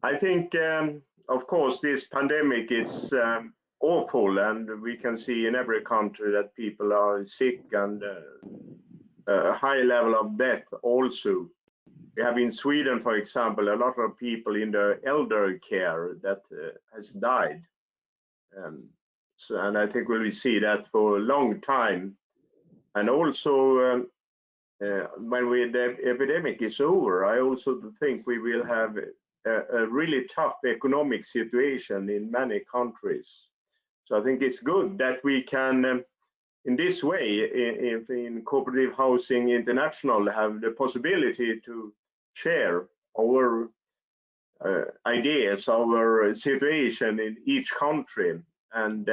I think, of course, this pandemic is awful, and we can see in every country that people are sick and a high level of death also. We have in Sweden, for example, a lot of people in the elder care that has died. And I think we will see that for a long time. And also, when the epidemic is over, I also think we will have a really tough economic situation in many countries. So I think it's good that we can, in this way, in Cooperative Housing International, have the possibility to share our ideas, our situation in each country. And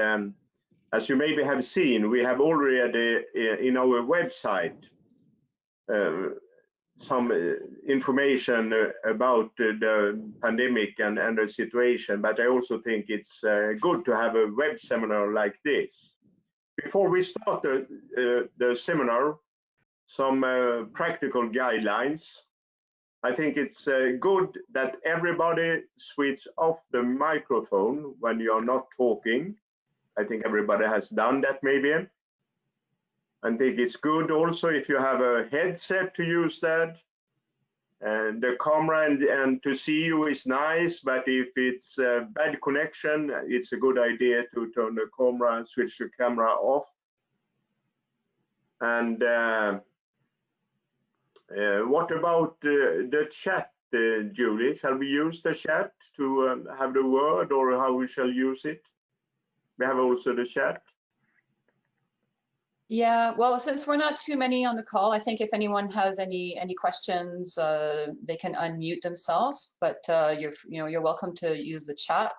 as you maybe have seen, we have already in our website some information about the pandemic and the situation, but I also think it's good to have a web seminar like this. Before we start the seminar, some practical guidelines. I think it's good that everybody switch off the microphone when you're not talking. I think everybody has done that maybe. I think it's good also if you have a headset to use that. And the camera and to see you is nice, but if it's a bad connection, it's a good idea to turn the camera and switch the camera off. And what about the chat, Julie? Shall we use the chat to have the word, or how we shall use it? We have also the chat. Yeah, well, since we're not too many on the call, I think if anyone has any questions, they can unmute themselves. But you're welcome to use the chat,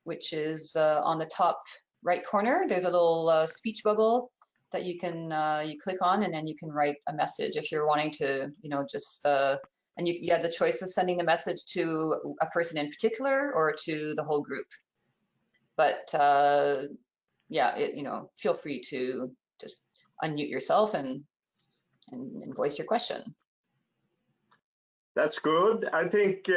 which is on the top right corner. There's a little speech bubble that you can you click on, and then you can write a message if you're wanting to, just and you have the choice of sending the message to a person in particular or to the whole group. But yeah, feel free to just unmute yourself and voice your question. That's good. I think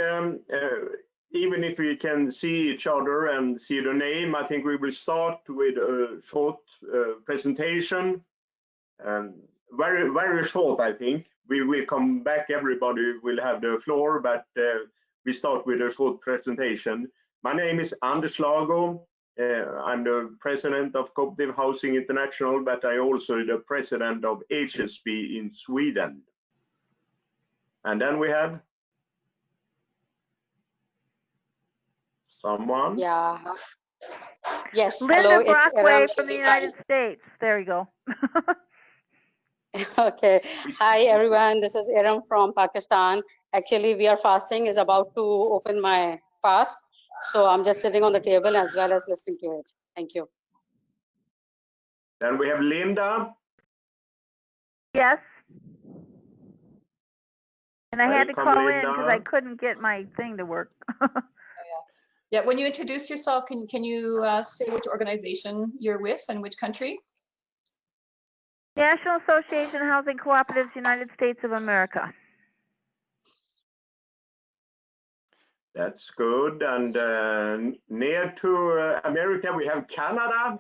even if we can see each other and see the name, I think we will start with a short presentation. Very, very short, I think. We will come back, everybody will have the floor, but we start with a short presentation. My name is Anders Lago. I'm the president of Cooperative Housing International, but I also the president of HSB in Sweden. And then we have someone. Yeah. Yes. Linda hello, Brockway it's from the United States. There you go. Okay. Hi, everyone. This is Iram from Pakistan. Actually, we are fasting. Is about to open my fast. So I'm just sitting on the table as well as listening to it. Thank you. Then we have Linda. Yes. And I had to call in because I couldn't get my thing to work. Yeah, when you introduce yourself, can you say which organization you're with and which country? National Association of Housing Cooperatives, United States of America. That's good. And near to America, we have Canada.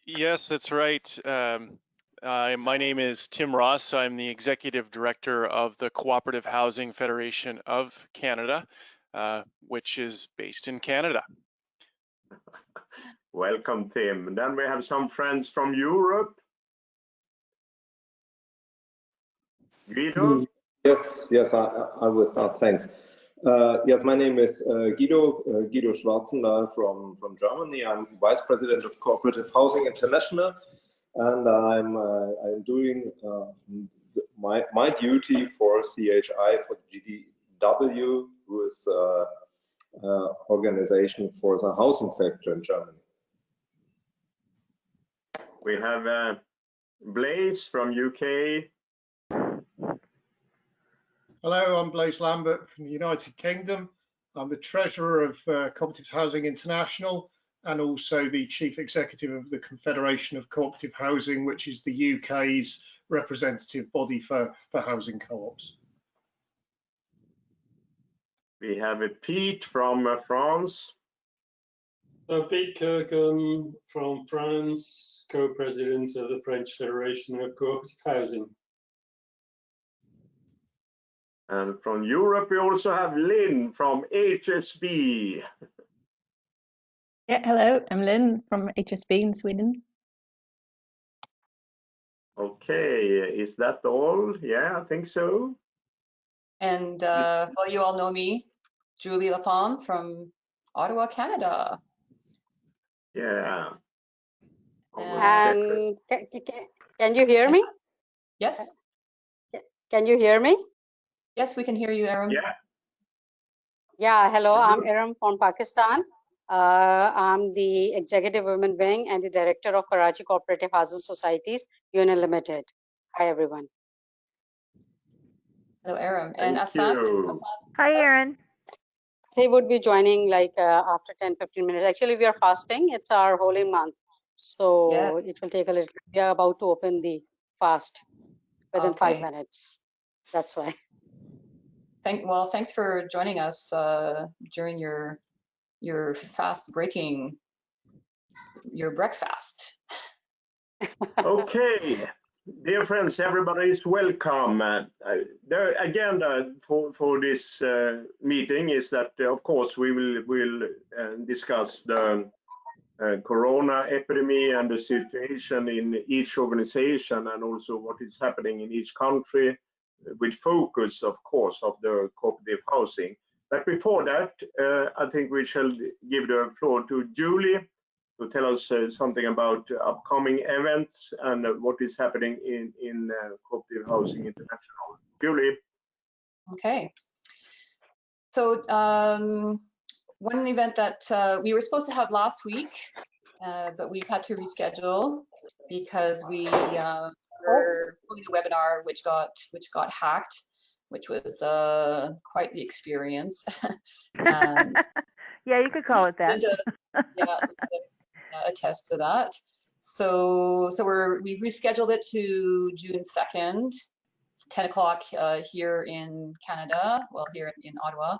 Yes, that's right. My name is Tim Ross. I'm the Executive Director of the Cooperative Housing Federation of Canada, which is based in Canada. Welcome, Tim. And then we have some friends from Europe. Guido? Yes, I will start. Thanks. Yes, my name is Guido Schwarzendahl from Germany. I'm Vice President of Cooperative Housing International, and I'm doing my duty for CHI, for GDW, who is organization for the housing sector in Germany. We have Blaise from UK. Hello, I'm Blaise Lambert from the United Kingdom. I'm the Treasurer of Cooperative Housing International and also the Chief Executive of the Confederation of Cooperative Housing, which is the UK's representative body for housing co-ops. We have a Pete from France. So Pete Kirkham from France, co-president of the French Federation of Cooperative Housing. And from Europe, we also have Lynn from HSB. Yeah, hello, I'm Lynn from HSB in Sweden. Okay, is that all? Yeah, I think so. And well, you all know me, Julie Lapalme from Ottawa, Canada. Yeah. And can you hear me? Yes. Can you hear me? Yes, we can hear you, Aram. Yeah. Yeah, hello, I'm Aram from Pakistan. I'm the Executive Women Wing and the Director of Karachi Cooperative Housing Societies, Union Limited. Hi, everyone. Hello, Aram. Thank And Assad? you. Hi, Erin. They would be joining like after 10-15 minutes. Actually, we are fasting. It's our holy month. So Yeah. it will take a little, we are about to open the fast within Okay. 5 minutes. That's why. Well, thanks for joining us during your fast breaking, your breakfast. Okay, dear friends, everybody is welcome. The agenda for this meeting is that, of course, we will discuss the corona epidemic and the situation in each organization, and also what is happening in each country, with focus, of course, of the cooperative housing. But before that, I think we shall give the floor to Julie to tell us something about upcoming events and what is happening in Cooperative Housing International. Julie. Okay. So one event that we were supposed to have last week, but we've had to reschedule because we were doing a webinar which got hacked, which was quite the experience. Yeah, you could call it that. Yeah, attest to that. So we've rescheduled it to June 2nd, 10 o'clock here in Canada, well, here in Ottawa,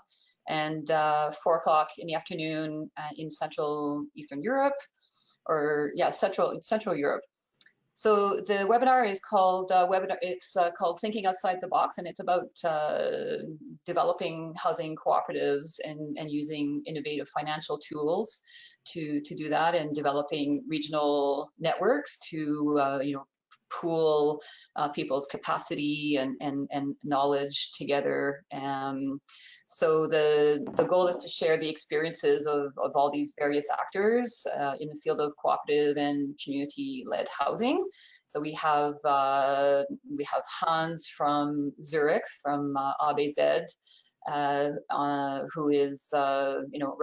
and 4 o'clock in the afternoon in Central Eastern Europe, or yeah, Central Europe. So the webinar is called called Thinking Outside the Box, and it's about developing housing cooperatives and using innovative financial tools to do that, and developing regional networks to pool people's capacity and knowledge together. So the goal is to share the experiences of all these various actors in the field of cooperative and community-led housing. So we have Hans from Zurich, from ABZ, who is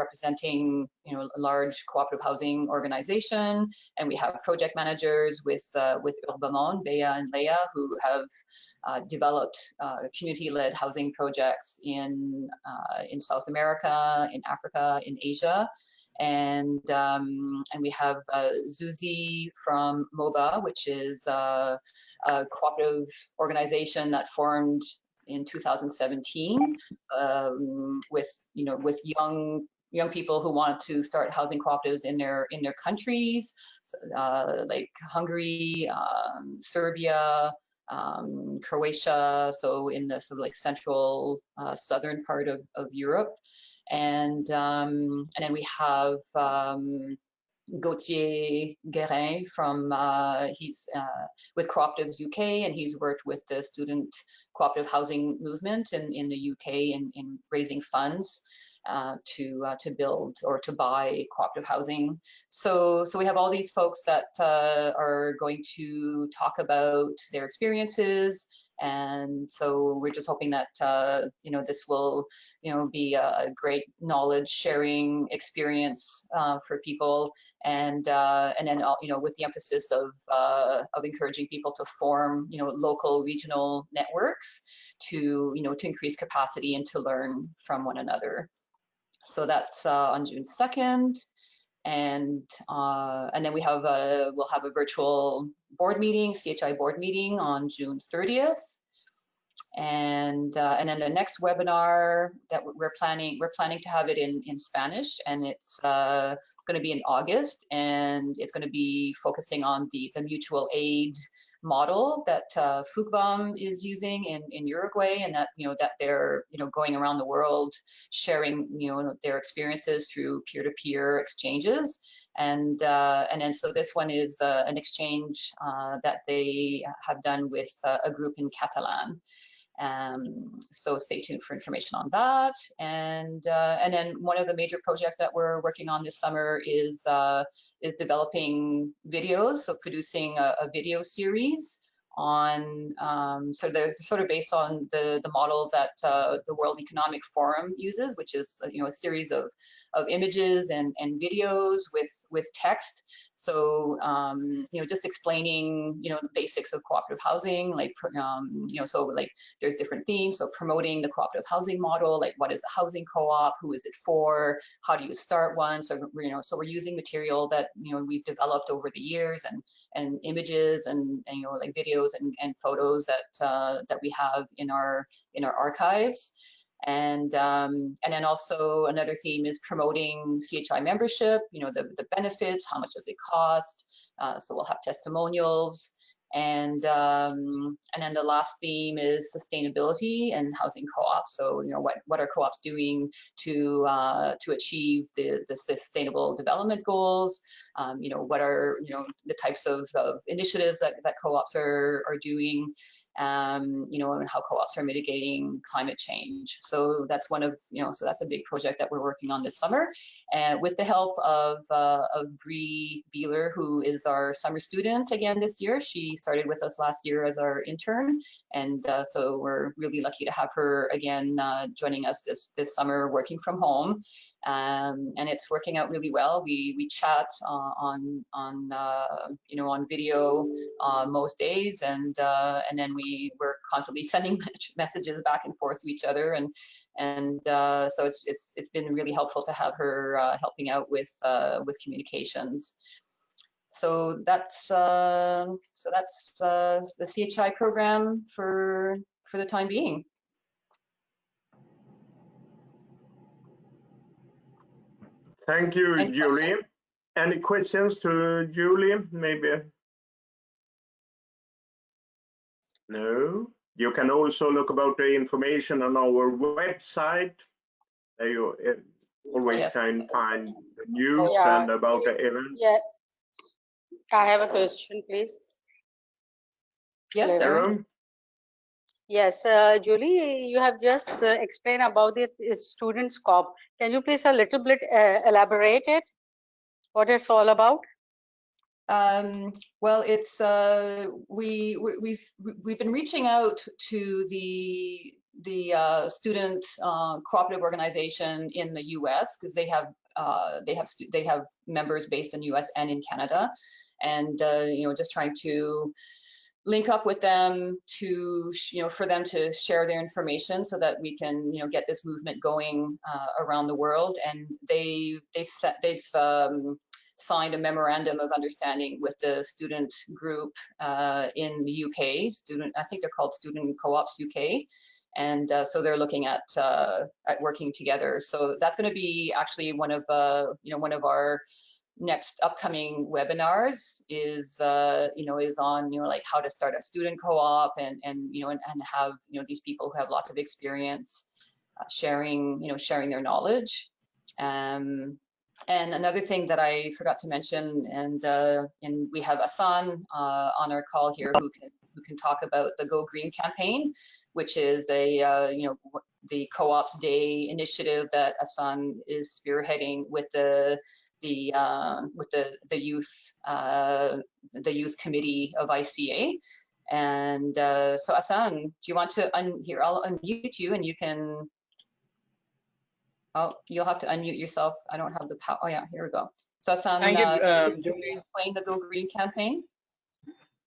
representing a large cooperative housing organization, and we have project managers with Urbamon, Bea and Leia, who have developed community-led housing projects in South America, in Africa, in Asia. And we have Zuzi from MOBA, which is a cooperative organization that formed in 2017 with young people who wanted to start housing cooperatives in their countries, like Hungary, Serbia, Croatia, so in the sort of like central southern part of Europe. And then we have Gauthier Guérin from, he's with Cooperatives UK, and he's worked with the student cooperative housing movement in the UK in raising funds to build or to buy cooperative housing. So we have all these folks that are going to talk about their experiences. And so we're just hoping that this will be a great knowledge sharing experience for people, and then with the emphasis of encouraging people to form local regional networks to increase capacity and to learn from one another. So that's on June 2nd. And then we'll have a virtual board meeting, CHI board meeting on June 30th. And then the next webinar that we're planning to have it in Spanish, and it's going to be in August, and it's going to be focusing on the mutual aid model that Fugvam is using in Uruguay, and that that they're going around the world sharing their experiences through peer-to-peer exchanges. And then so this one is an exchange that they have done with a group in Catalan. So stay tuned for information on that. And then one of the major projects that we're working on this summer is developing videos, so producing a video series on so they're sort of based on the model that the World Economic Forum uses, which is a series of images and videos with text. So just explaining the basics of cooperative housing, like so like there's different themes. So promoting the cooperative housing model, like what is a housing co-op, who is it for, how do you start one? So so we're using material that we've developed over the years, and images and like videos and photos that we have in our archives. And then also another theme is promoting CHI membership, the benefits, how much does it cost? So we'll have testimonials. And then the last theme is sustainability and housing co-ops. So what are co-ops doing to achieve the sustainable development goals? What are the types of initiatives that co-ops are doing? And how co-ops are mitigating climate change. So that's one of so that's a big project that we're working on this summer, and with the help of Bree Beeler, who is our summer student again this year. She started with us last year as our intern, and so we're really lucky to have her again joining us this summer, working from home. And it's working out really well. We chat on video most days, and then we're constantly sending messages back and forth to each other, and so it's been really helpful to have her helping out with communications. So that's the CHI program for the time being. Thank you, Julie. Any questions to Julie, maybe? No. You can also look about the information on our website. There you always can find the news and about the event. Yeah. I have a question, please. Yes, Aaron. Yes, Julie, you have just explained about the students' COP. Can you please a little bit elaborate it? What it's all about? Well, it's we've been reaching out to the student cooperative organization in the U.S. because they have members based in the U.S. and in Canada, and just trying to link up with them to for them to share their information so that we can get this movement going around the world. And they've signed a memorandum of understanding with the student group in the UK. I think they're called Student Co-ops UK, and so they're looking at working together. So that's going to be actually one of our next upcoming webinars is on like how to start a student co-op and have these people who have lots of experience sharing their knowledge. And another thing that I forgot to mention, and we have Asan on our call here who can talk about the Go Green campaign, which is the Co-ops Day initiative that Asan is spearheading with the youth committee of ICA. And so Asan, do you want to I'll unmute you and you can. Oh, you'll have to unmute yourself. I don't have the power. Oh yeah, here we go. So Asan, just explain the Go Green campaign.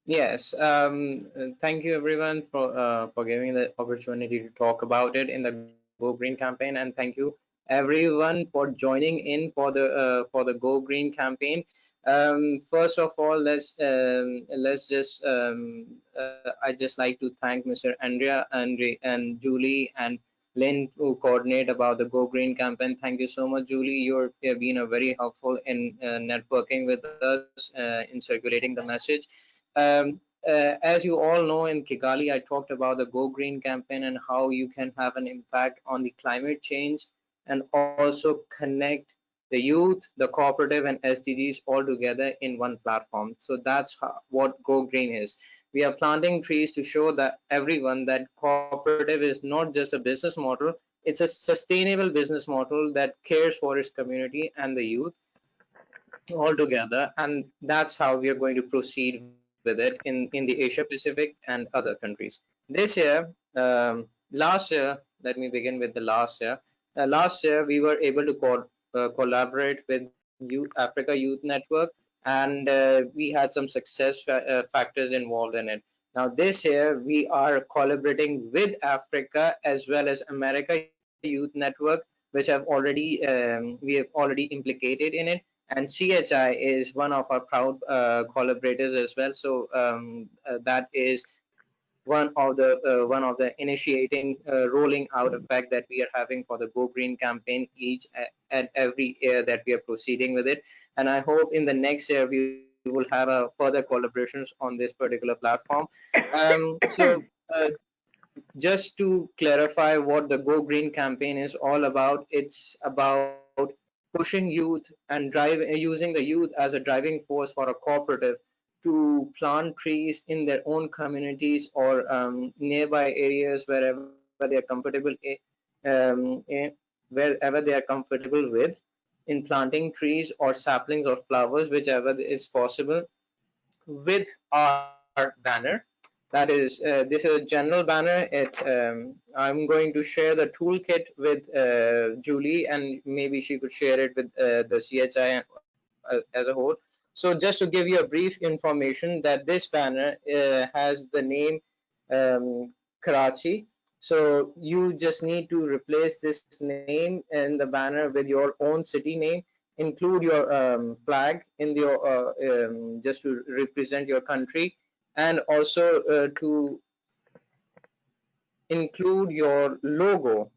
Yes, thank you everyone for giving the opportunity to talk about it in the Go Green campaign, and thank you everyone for joining in for the Go Green campaign. First of all, I just like to thank Mr. Andrea and Julie and Lynn who coordinate about the Go Green campaign. Thank you so much, Julie. You've been a very helpful in networking with us in circulating the message. As you all know, in Kigali, I talked about the Go Green campaign and how you can have an impact on the climate change and also connect the youth, the cooperative, and SDGs all together in one platform. So that's what Go Green is. We are planting trees to show that everyone that cooperative is not just a business model, it's a sustainable business model that cares for its community and the youth all together. And that's how we are going to proceed with it in the Asia Pacific and other countries. This year, last year, let me begin with the last year. Last year, we were able to collaborate with Africa Youth Network, and we had some success factors involved in it. Now, this year, we are collaborating with Africa as well as America Youth Network, which have we have already implicated in it. And CHI is one of our proud collaborators as well. So that is one of the initiating rolling out effect that we are having for the Go Green campaign each and every year that we are proceeding with it. And I hope in the next year we will have further collaborations on this particular platform. Just to clarify what the Go Green campaign is all about, it's about pushing youth and using the youth as a driving force for a cooperative to plant trees in their own communities or nearby areas wherever they are comfortable with in planting trees or saplings or flowers, whichever is possible, with our banner. That is, this is a general banner. I'm going to share the toolkit with Julie, and maybe she could share it with the CHI as a whole. So just to give you a brief information that this banner has the name Karachi. So you just need to replace this name in the banner with your own city name. Include your flag in your just to represent your country, and also to include your logo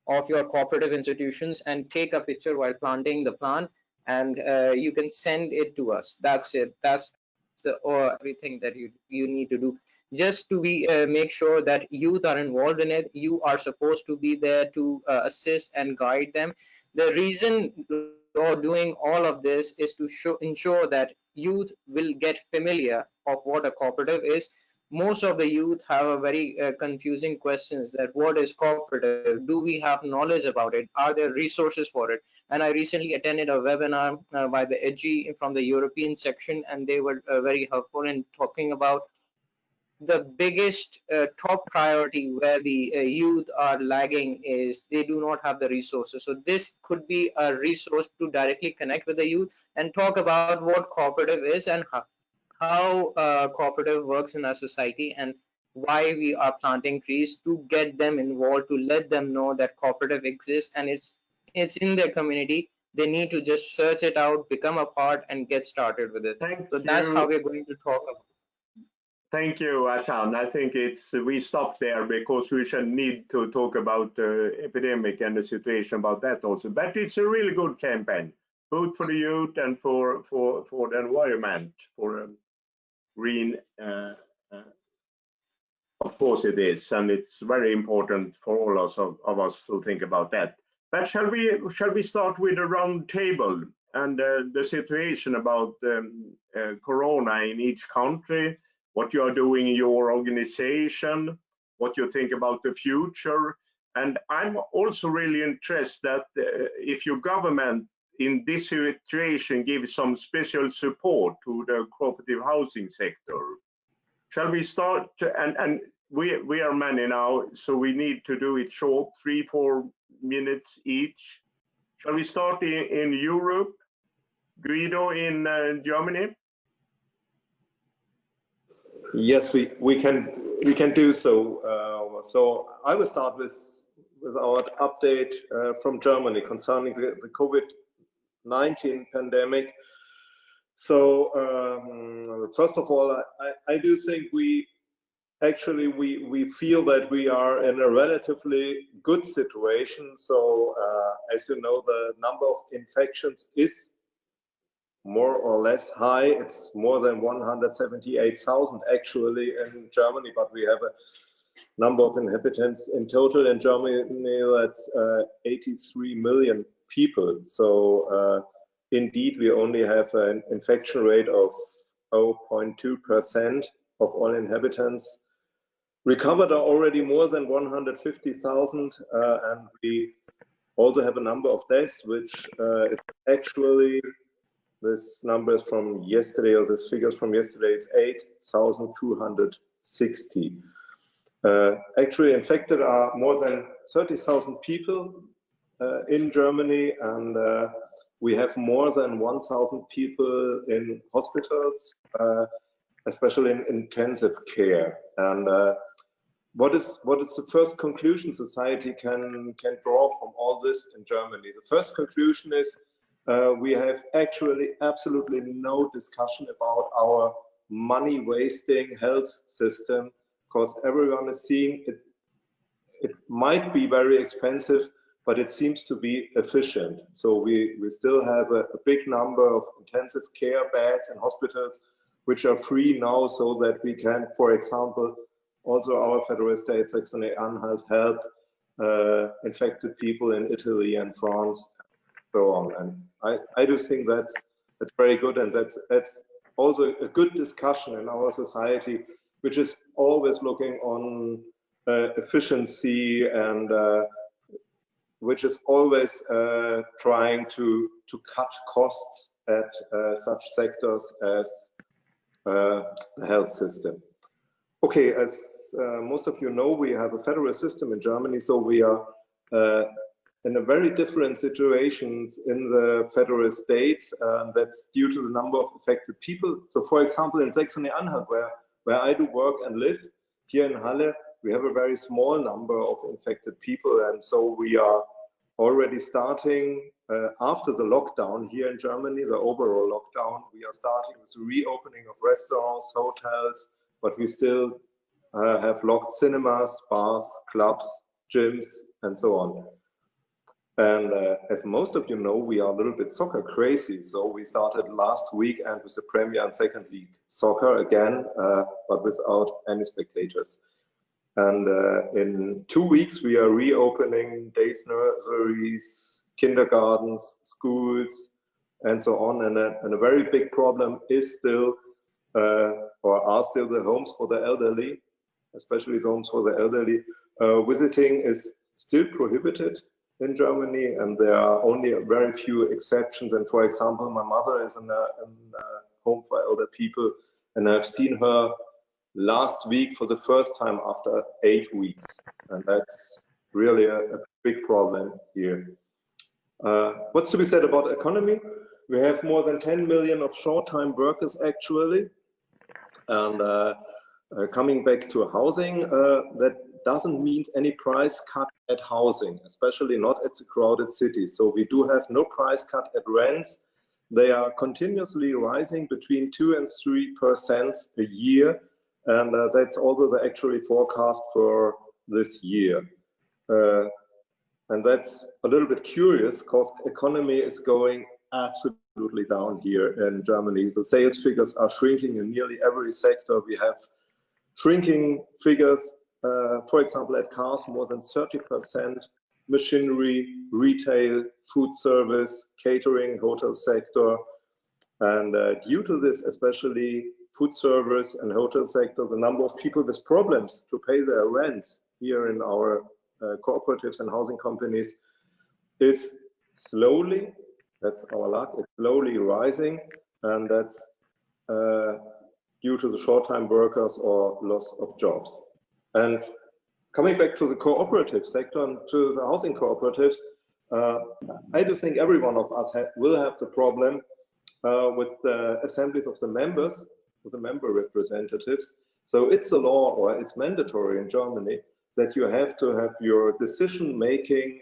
of your cooperative institutions and take a picture while planting the plant, and you can send it to us. That's it. That's everything that you need to do. Just to make sure that youth are involved in it. You are supposed to be there to assist and guide them. The reason for doing all of this is to ensure that youth will get familiar of what a cooperative is. Most of the youth have a very confusing questions that what is cooperative? Do we have knowledge about it? Are there resources for it? And I recently attended a webinar by the EDGI from the European section, and they were very helpful in talking about the biggest top priority where the youth are lagging is they do not have the resources. So this could be a resource to directly connect with the youth and talk about what cooperative is and how cooperative works in our society and why we are planting trees, to get them involved, to let them know that cooperative exists and it's in their community. They need to just search it out, become a part, and get started with it. That's how we're going to talk about. Thank you, Ashan. I think we stop there because we shall need to talk about the epidemic and the situation about that also. But it's a really good campaign, both for the youth and for the environment, for green. Of course it is, and it's very important for all of us to think about that. But shall we start with a round table and the situation about Corona in each country, what you are doing in your organization, what you think about the future. And I'm also really interested that if your government in this situation gives some special support to the cooperative housing sector. Shall we start? And we are many now, so we need to do it short, 3-4 minutes each. Shall we start in Europe? Guido in Germany? Yes, we can do so. So I will start with update from Germany concerning the COVID-19 pandemic. So first of all, I do think we feel that we are in a relatively good situation. So as you know, the number of infections is more or less high. It's more than 178,000 actually in Germany, but we have a number of inhabitants in total in Germany, that's 83 million people. So indeed, we only have an infection rate of 0.2% of all inhabitants. Recovered are already more than 150,000, and we also have a number of deaths, which is actually, this number is from yesterday, or the figures from yesterday, it's 8,260. Actually infected are more than 30,000 people in Germany, and we have more than 1,000 people in hospitals, especially in intensive care. And what is the first conclusion society can draw from all this in Germany? The first conclusion is we have actually absolutely no discussion about our money wasting health system, because everyone is seeing it might be very expensive, but it seems to be efficient. So we still have a big number of intensive care beds in hospitals which are free now, so that we can, for example, also our federal state, Saxony-Anhalt, help infected people in Italy and France, and so on. And I do think that's very good, and that's also a good discussion in our society, which is always looking on efficiency, and which is always trying to cut costs at such sectors as the health system. Okay, as most of you know, we have a federal system in Germany, so we are in a very different situations in the federal states. That's due to the number of affected people. So, for example, in Saxony-Anhalt, where I do work and live, here in Halle, we have a very small number of infected people, and so we are already starting after the lockdown here in Germany, the overall lockdown. We are starting with the reopening of restaurants, hotels, but we still have locked cinemas, bars, clubs, gyms, and so on. And as most of you know, we are a little bit soccer crazy. So we started last week and with the Premier and Second League soccer again, but without any spectators. And in 2 weeks, we are reopening days, nurseries, kindergartens, schools, and so on. And a very big problem is still, or are still, the homes for the elderly, especially the homes for the elderly. Visiting is still prohibited in Germany, and there are only a very few exceptions. And for example, my mother is in a home for elder people, and I've seen her last week for the first time after 8 weeks, and that's really a big problem here. What's to be said about economy? We have more than 10 million of short-time workers actually, and coming back to housing, that doesn't mean any price cut at housing, especially not at the crowded cities. So we do have no price cut at rents. They are continuously rising between 2 and 3% a year, and that's also the actual forecast for this year. And that's a little bit curious, because economy is going absolutely down here in Germany. The sales figures are shrinking in nearly every sector. We have shrinking figures, for example, at cars, more than 30%, machinery, retail, food service, catering, hotel sector. And due to this, especially food service and hotel sector, the number of people with problems to pay their rents here in our cooperatives and housing companies is slowly, that's our luck, it's slowly rising, and that's due to the short-time workers or loss of jobs. And coming back to the cooperative sector and to the housing cooperatives, I do think every one of us will have the problem with the assemblies of the members, with the member representatives. So it's a law, or it's mandatory in Germany, that you have to have your decision-making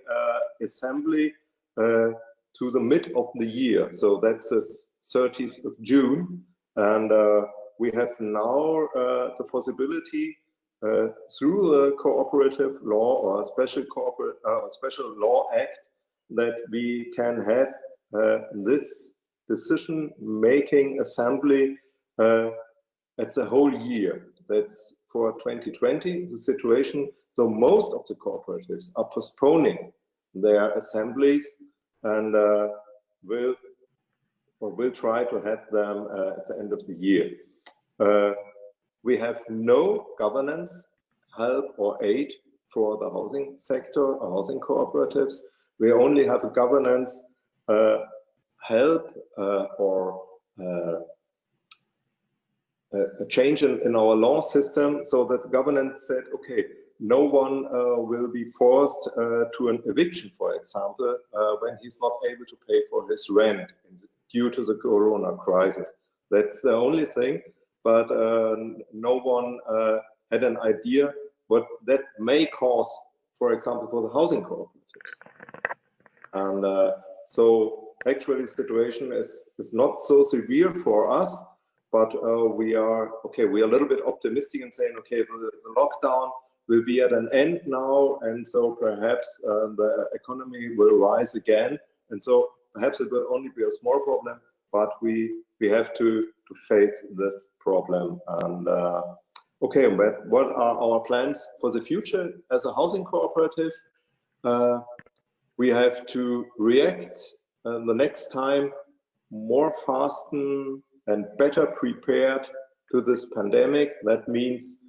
assembly to the mid of the year. So that's the 30th of June. And we have now the possibility through the cooperative law or special law act that we can have this decision-making assembly at the whole year. That's for 2020, the situation. So most of the cooperatives are postponing their assemblies and will try to have them at the end of the year. We have no governance help or aid for the housing sector or housing cooperatives. We only have a governance help or a change in our law system, so that the government said, okay, no one will be forced to an eviction, for example, when he's not able to pay for his rent due to the corona crisis. That's the only thing, but no one had an idea what that may cause, for example, for the housing cooperatives. And so actually the situation is not so severe for us, but we are a little bit optimistic and saying, okay, the lockdown will be at an end now, and so perhaps the economy will rise again, and so perhaps it will only be a small problem, but we have to face this problem. And okay, but what are our plans for the future as a housing cooperative? We have to react the next time more fasten and better prepared to this pandemic. That means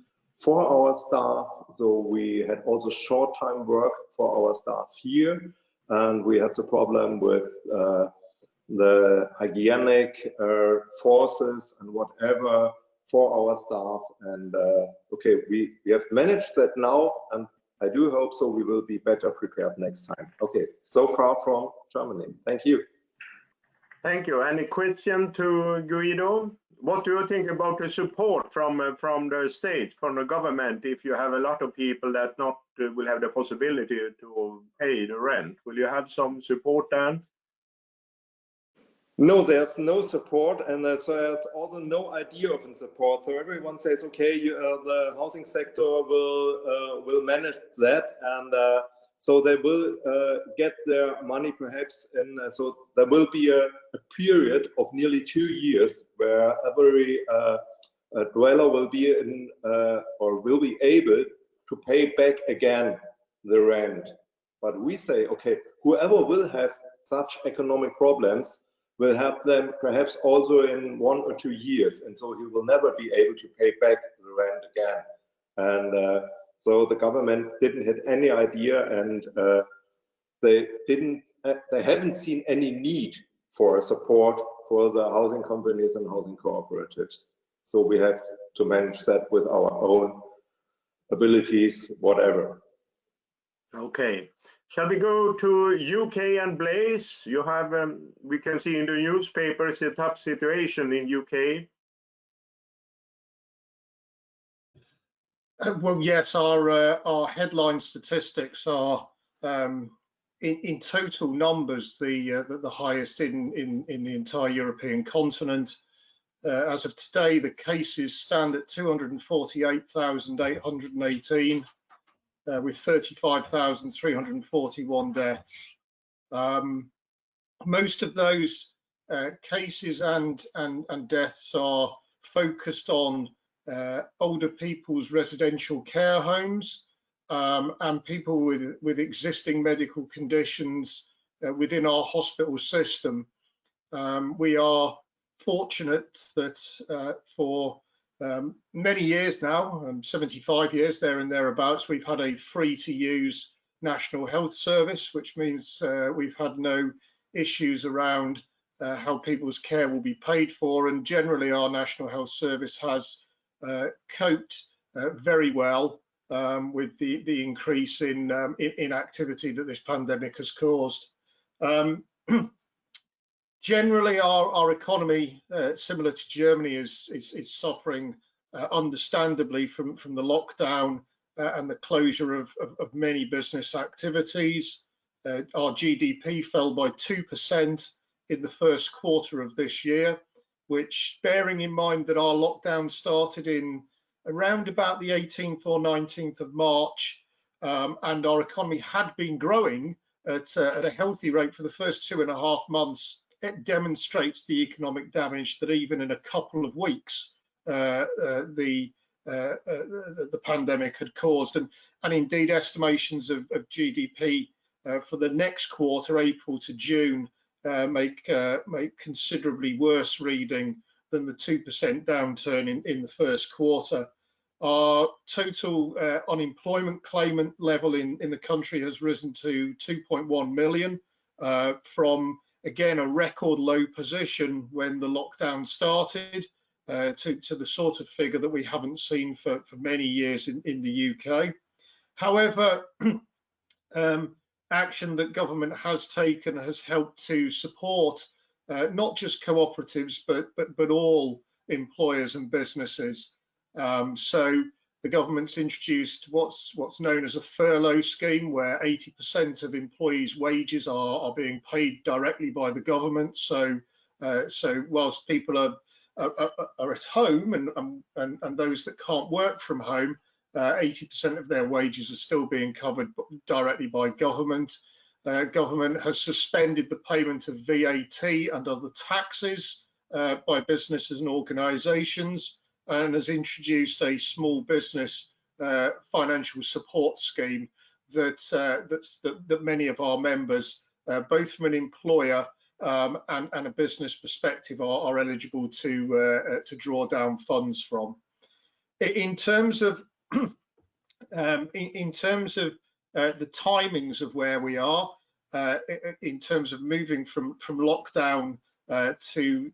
for our staff, so we had also short-time work for our staff here, and we had the problem with the hygienic forces and whatever for our staff. And okay, we have managed that now, and I do hope so we will be better prepared next time. Okay, so far from Germany. Thank you. Thank you. Any question to Guido? What do you think about the support from the state, from the government, if you have a lot of people that not will have the possibility to pay the rent? Will you have some support then? No, there's no support, and there's also no idea of support. So everyone says, okay, the housing sector will manage that, and so they will get their money perhaps, and so there will be a period of nearly 2 years where every dweller will be in or will be able to pay back again the rent. But we say, okay, whoever will have such economic problems will have them perhaps also in 1 or 2 years, and so he will never be able to pay back the rent again. And so the government didn't have any idea, and they haven't seen any need for support for the housing companies and housing cooperatives. So we have to manage that with our own abilities, whatever. Okay. Shall we go to UK and Blaise? You have, we can see in the newspapers a tough situation in UK. Well, yes, our headline statistics are in total numbers the highest in the entire European continent. As of today, the cases stand at 248,818. With 35,341 deaths. Most of those cases and deaths are focused on older people's residential care homes and people with existing medical conditions within our hospital system. We are fortunate that for many years now, 75 years there and thereabouts, we've had a free-to-use national health service, which means we've had no issues around how people's care will be paid for, and generally our national health service has coped very well with the increase in activity that this pandemic has caused. Generally, our economy, similar to Germany, is suffering understandably from the lockdown and the closure of many business activities. Our GDP fell by 2% in the first quarter of this year, which, bearing in mind that our lockdown started in around about the 18th or 19th of March, and our economy had been growing at a healthy rate for the first 2.5 months, it demonstrates the economic damage that even in a couple of weeks the pandemic had caused. And indeed, estimations of GDP for the next quarter, April to June, make considerably worse reading than the 2% downturn in the first quarter. Our total unemployment claimant level in the country has risen to 2.1 million from, again, a record low position when the lockdown started to the sort of figure that we haven't seen for many years in the UK. However, action that government has taken has helped to support not just cooperatives but all employers and businesses. So the government's introduced what's known as a furlough scheme, where 80% of employees' wages are being paid directly by the government. So whilst people are at home and those that can't work from home, 80% of their wages are still being covered directly by government. Government has suspended the payment of VAT and other taxes by businesses and organisations, and has introduced a small business financial support scheme that many of our members, both from an employer and a business perspective, are eligible to draw down funds from. In terms of the timings of where we are, in terms of moving from lockdown to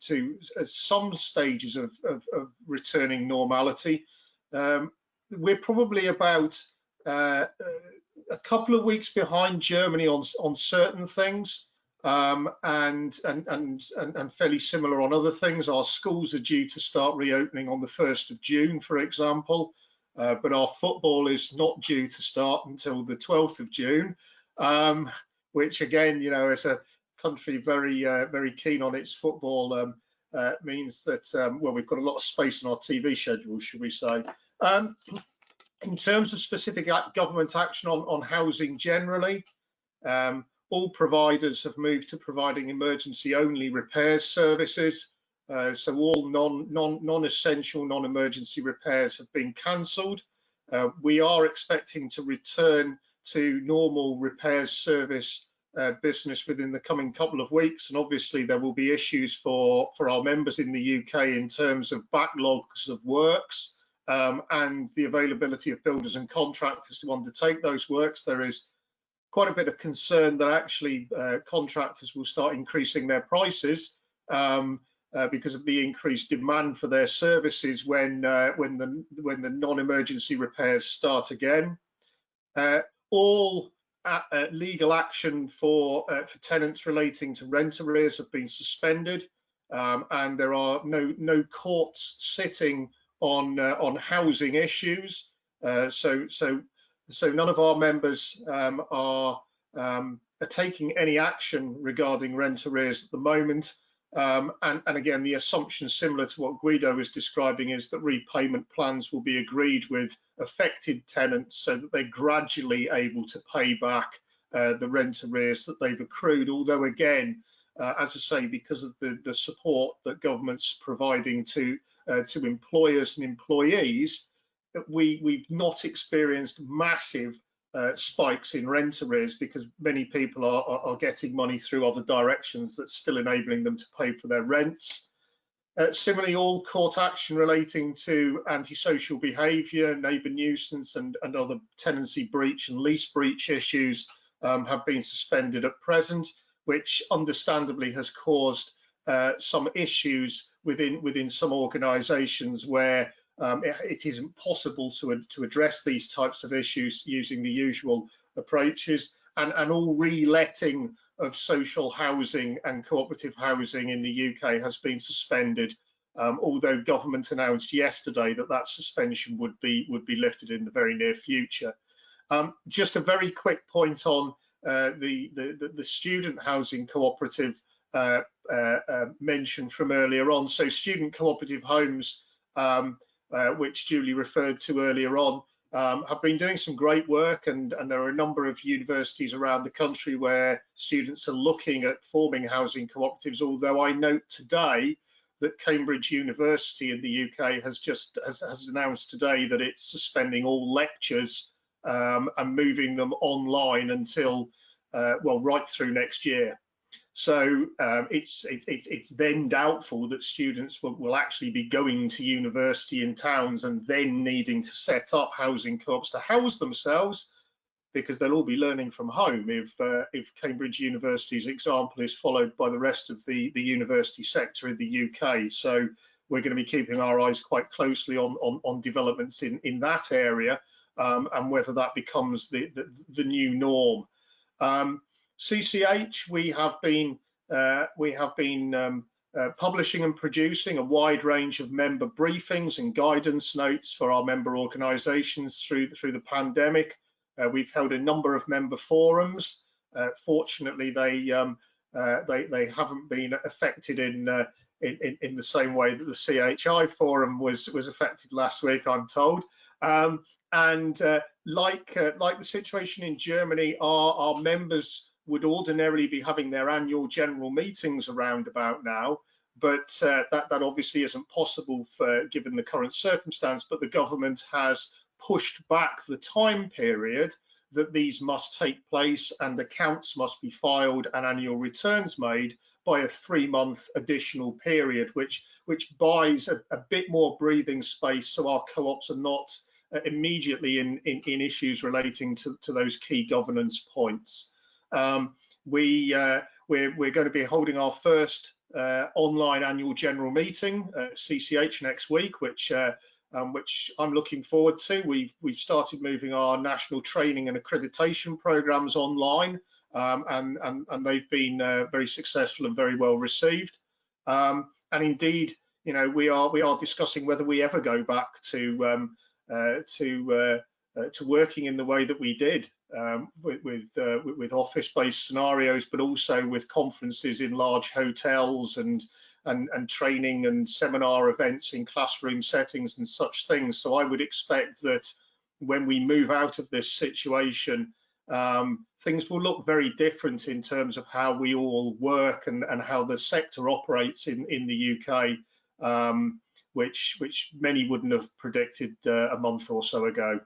some stages of returning normality, we're probably about a couple of weeks behind Germany on certain things, and fairly similar on other things. Our schools are due to start reopening on the 1st of June, for example, but our football is not due to start until the 12th of June, which again, you know, as a country very keen on its football, means that well, we've got a lot of space in our TV schedule, should we say. In terms of specific government action on housing generally, all providers have moved to providing emergency-only repairs services. So all non-essential, non-emergency repairs have been cancelled. We are expecting to return to normal repairs service business within the coming couple of weeks, and obviously there will be issues for our members in the UK in terms of backlogs of works and the availability of builders and contractors to undertake those works. There is quite a bit of concern that actually contractors will start increasing their prices because of the increased demand for their services when the non-emergency repairs start again. All legal action for tenants relating to rent arrears have been suspended, and there are no courts sitting on housing issues. So none of our members are taking any action regarding rent arrears at the moment. And again, the assumption, similar to what Guido was describing, is that repayment plans will be agreed with affected tenants so that they're gradually able to pay back the rent arrears that they've accrued. Although again, as I say, because of the support that government's providing to employers and employees, we've not experienced massive spikes in rent arrears because many people are getting money through other directions that's still enabling them to pay for their rents. Similarly, all court action relating to antisocial behaviour, neighbour nuisance and other tenancy breach and lease breach issues have been suspended at present, which understandably has caused some issues within some organisations where it isn't possible to address these types of issues using the usual approaches, and all reletting of social housing and cooperative housing in the UK has been suspended although government announced yesterday that that suspension would be lifted in the very near future. Just a very quick point on the student housing cooperative mentioned from earlier on. So student cooperative homes, which Julie referred to earlier on, have been doing some great work, and there are a number of universities around the country where students are looking at forming housing cooperatives, although I note today that Cambridge University in the UK has announced today that it's suspending all lectures and moving them online until well, right through next year. So it's then doubtful that students will actually be going to university in towns and then needing to set up housing co-ops to house themselves, because they'll all be learning from home if Cambridge University's example is followed by the rest of the university sector in the UK. So we're going to be keeping our eyes quite closely on developments in that area, and whether that becomes the new norm. CCH, we have been publishing and producing a wide range of member briefings and guidance notes for our member organisations through the pandemic. We've held a number of member forums. Fortunately, they haven't been affected in the same way that the CHI forum was affected last week, I'm told. Like the situation in Germany, our members would ordinarily be having their annual general meetings around about now, but that obviously isn't possible given the current circumstance. But the government has pushed back the time period that these must take place, and accounts must be filed and annual returns made by a 3-month additional period, which buys a bit more breathing space, so our co-ops are not immediately in issues relating to those key governance points. We're going to be holding our first online annual general meeting at CCH next week, which I'm looking forward to. We've started moving our national training and accreditation programs online, and they've been very successful and very well received. And indeed, you know, we are discussing whether we ever go back to working in the way that we did, with office-based scenarios, but also with conferences in large hotels and training and seminar events in classroom settings and such things. So I would expect that when we move out of this situation, things will look very different in terms of how we all work and how the sector operates in the UK, which many wouldn't have predicted a month or so ago.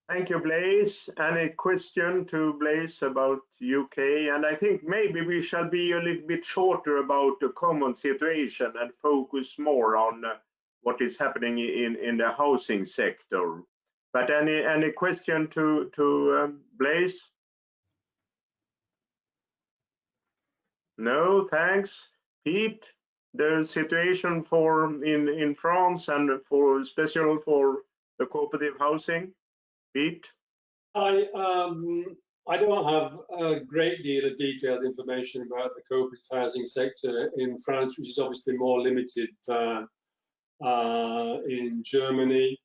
Thank you, Blaise. Any question to Blaise about UK? And I think maybe we shall be a little bit shorter about the common situation and focus more on what is happening in the housing sector. But any question to Blaise? No, thanks. Pete, the situation in France and especially for the cooperative housing? Pete? I don't have a great deal of detailed information about the cooperative housing sector in France, which is obviously more limited than in Germany.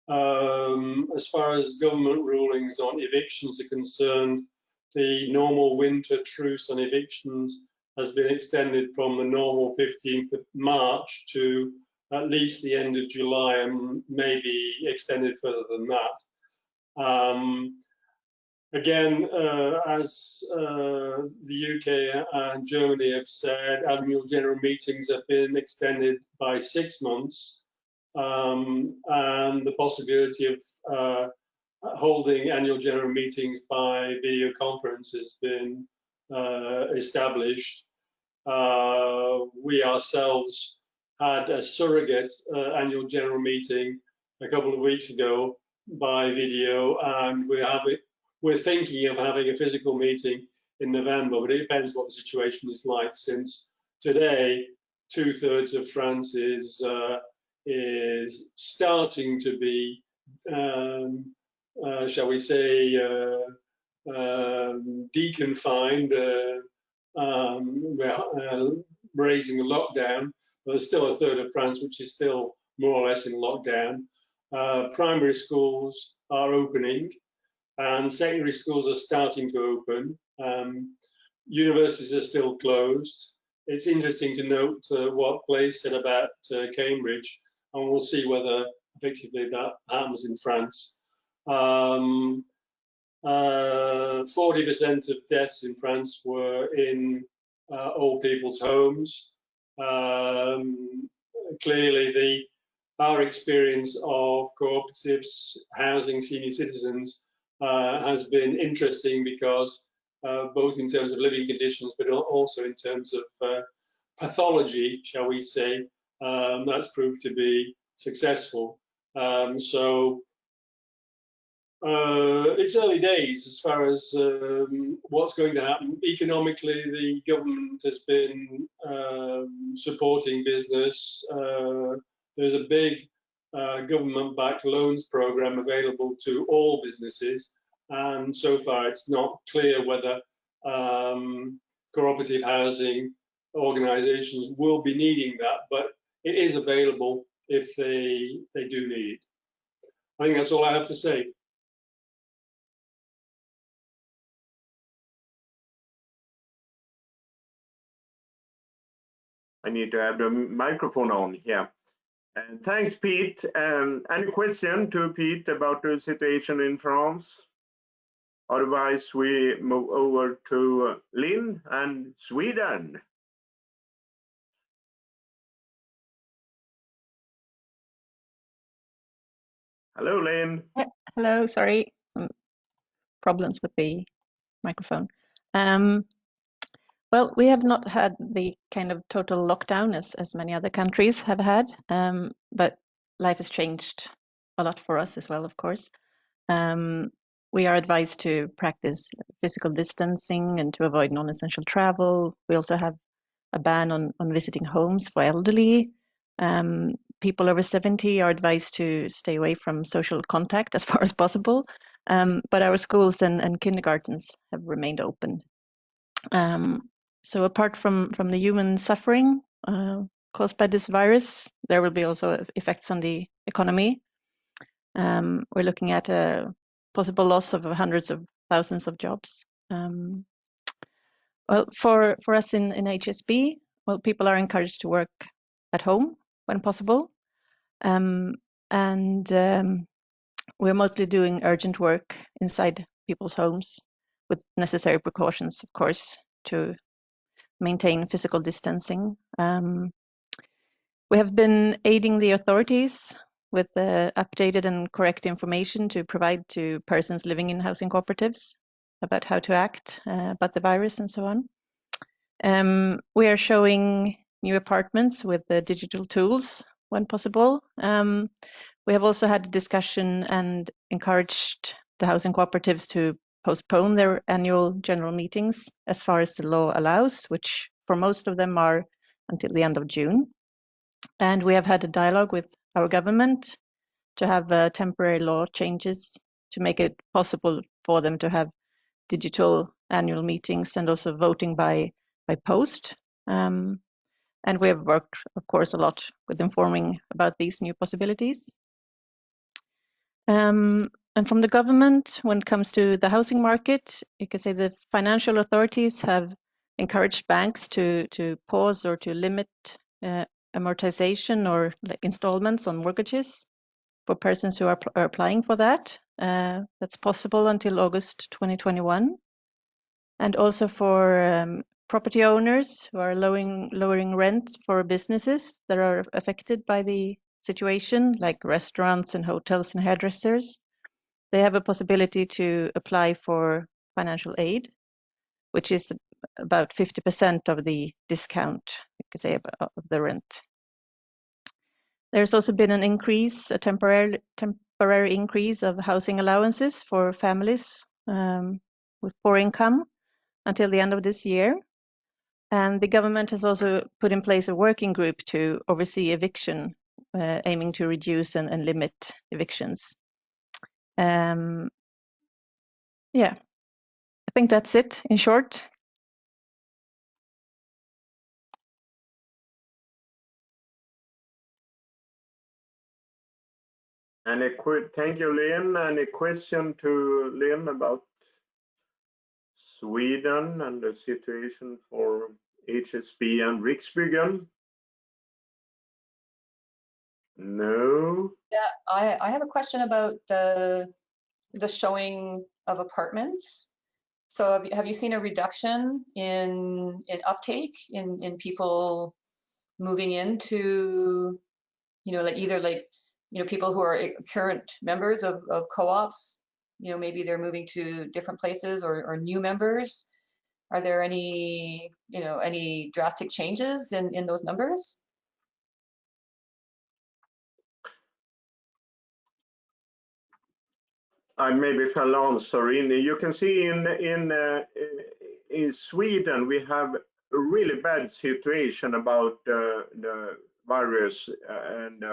As far as government rulings on evictions are concerned, the normal winter truce on evictions has been extended from the normal 15th of March to at least the end of July, and maybe extended further than that. Again, as the UK and Germany have said, annual general meetings have been extended by 6 months, and the possibility of holding annual general meetings by video conference has been established. We ourselves had a surrogate annual general meeting a couple of weeks ago by video, and we're thinking of having a physical meeting in November, but it depends what the situation is like, since today 2/3 of France is starting to be, shall we say, deconfined. We're raising the lockdown, there's still a third of France which is still more or less in lockdown. Primary schools are opening, and secondary schools are starting to open. Universities are still closed. It's interesting to note what Blaise said about Cambridge, and we'll see whether effectively that happens in France. 40% of deaths in France were in old people's homes. Clearly, our experience of cooperatives housing senior citizens has been interesting because both in terms of living conditions, but also in terms of pathology, shall we say, that's proved to be successful. So it's early days as far as what's going to happen. Economically, the government has been supporting business. There's a big government-backed loans program available to all businesses, and so far it's not clear whether cooperative housing organizations will be needing that, but it is available if they do need it. I think that's all I have to say. I need to have the microphone on here. And thanks, Pete. Any question to Pete about the situation in France? Otherwise, we move over to Lynn and Sweden. Hello, Lynn. Hello, sorry, some problems with the microphone. Well, we have not had the kind of total lockdown as many other countries have had, but life has changed a lot for us as well, of course. We are advised to practice physical distancing and to avoid non-essential travel. We also have a ban on visiting homes for elderly. People over 70 are advised to stay away from social contact as far as possible. But our schools and kindergartens have remained open. So apart from the human suffering caused by this virus, there will be also effects on the economy. We're looking at a possible loss of hundreds of thousands of jobs. Well, for us in HSB, well, people are encouraged to work at home when possible. We're mostly doing urgent work inside people's homes with necessary precautions, of course, to maintain physical distancing. We have been aiding the authorities with updated and correct information to provide to persons living in housing cooperatives about how to act about the virus and so on. We are showing new apartments with the digital tools when possible. We have also had a discussion and encouraged the housing cooperatives to postpone their annual general meetings as far as the law allows, which for most of them are until the end of June. And we have had a dialogue with our government to have temporary law changes to make it possible for them to have digital annual meetings and also voting by post. And we have worked, of course, a lot with informing about these new possibilities. And from the government, when it comes to the housing market, you can say the financial authorities have encouraged banks to pause or to limit amortization or installments on mortgages for persons who are applying for that. That's possible until August 2021. And also for property owners who are lowering rent for businesses that are affected by the situation, like restaurants and hotels and hairdressers. They have a possibility to apply for financial aid, which is about 50% of the discount, you could say, of the rent. There's also been an increase, a temporary increase of housing allowances for families with poor income until the end of this year. And the government has also put in place a working group to oversee eviction, aiming to reduce and limit evictions. Yeah, I think that's it in short. Thank you, Lynn. Any question to Lynn about Sweden and the situation for HSB and Riksbyggen? No. Yeah, I have a question about the showing of apartments. So have you seen a reduction in uptake in people moving into, like either people who are current members of co-ops, maybe they're moving to different places, or new members? Are there any, any drastic changes in those numbers? I maybe shall answer. You can see in Sweden we have a really bad situation about the virus and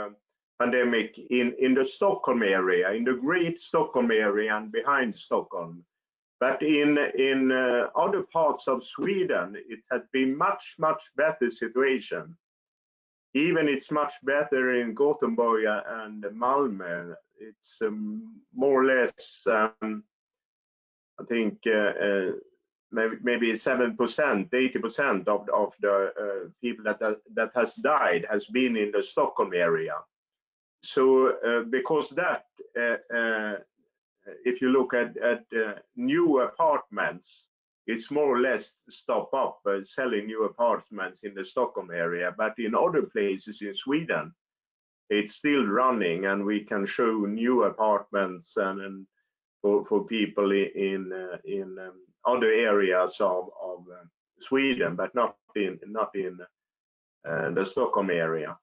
pandemic in the Stockholm area, in the Great Stockholm area and behind Stockholm. But in other parts of Sweden, it has been much better situation. Even it's much better in Gothenburg and Malmö. It's more or less, I think, maybe 7%, 80% of the people that has died has been in the Stockholm area. So because that, if you look at new apartments, it's more or less stop up selling new apartments in the Stockholm area. But in other places in Sweden, it's still running, and we can show new apartments and for people in other areas of Sweden, but not in the Stockholm area.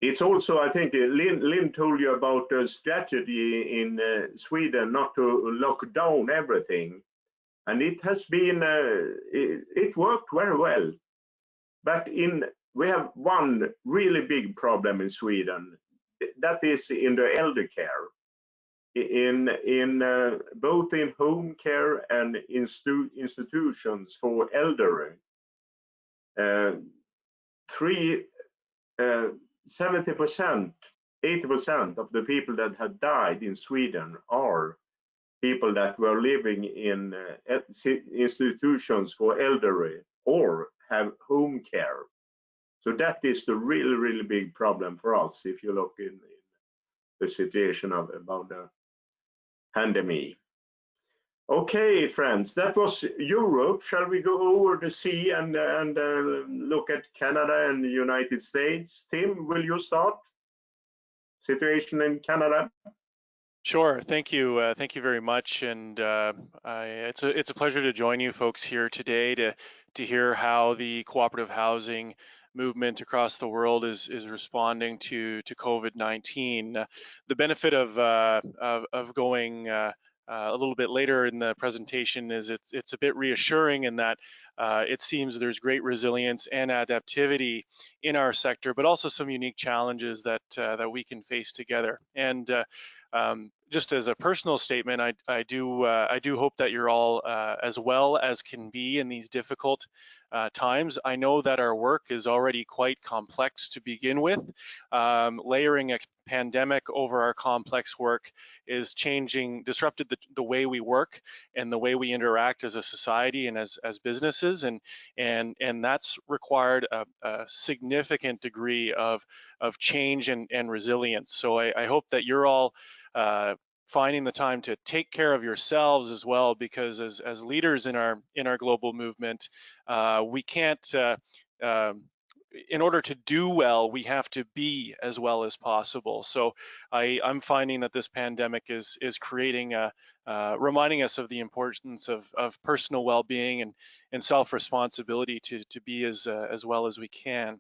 It's also, I think, Lynn told you about the strategy in Sweden not to lock down everything. And it has been, it worked very well. But we have one really big problem in Sweden. That is in the elder care. Both in home care and institutions for elderly. 70%, 80% of the people that have died in Sweden are people that were living in institutions for elderly or have home care. So that is the really big problem for us if you look in the situation about the pandemic. Okay, friends, that was Europe. Shall we go over the sea and look at Canada and the United States? Tim, will you start? Situation in Canada? Sure. Thank you. Thank you very much. And it's a pleasure to join you folks here today to hear how the cooperative housing movement across the world is responding to COVID-19. The benefit of going a little bit later in the presentation is it's a bit reassuring in that it seems there's great resilience and adaptivity in our sector, but also some unique challenges that we can face together. And just as a personal statement, I do hope that you're all as well as can be in these difficult times. I know that our work is already quite complex to begin with. Layering a pandemic over our complex work is disrupted the way we work and the way we interact as a society and as businesses, and that's required a significant degree of change and resilience. So I hope that you're all finding the time to take care of yourselves as well, because as leaders in our global movement, we can't, in order to do well, we have to be as well as possible. So I'm finding that this pandemic is creating reminding us of the importance of personal well-being and self-responsibility to be as well as we can.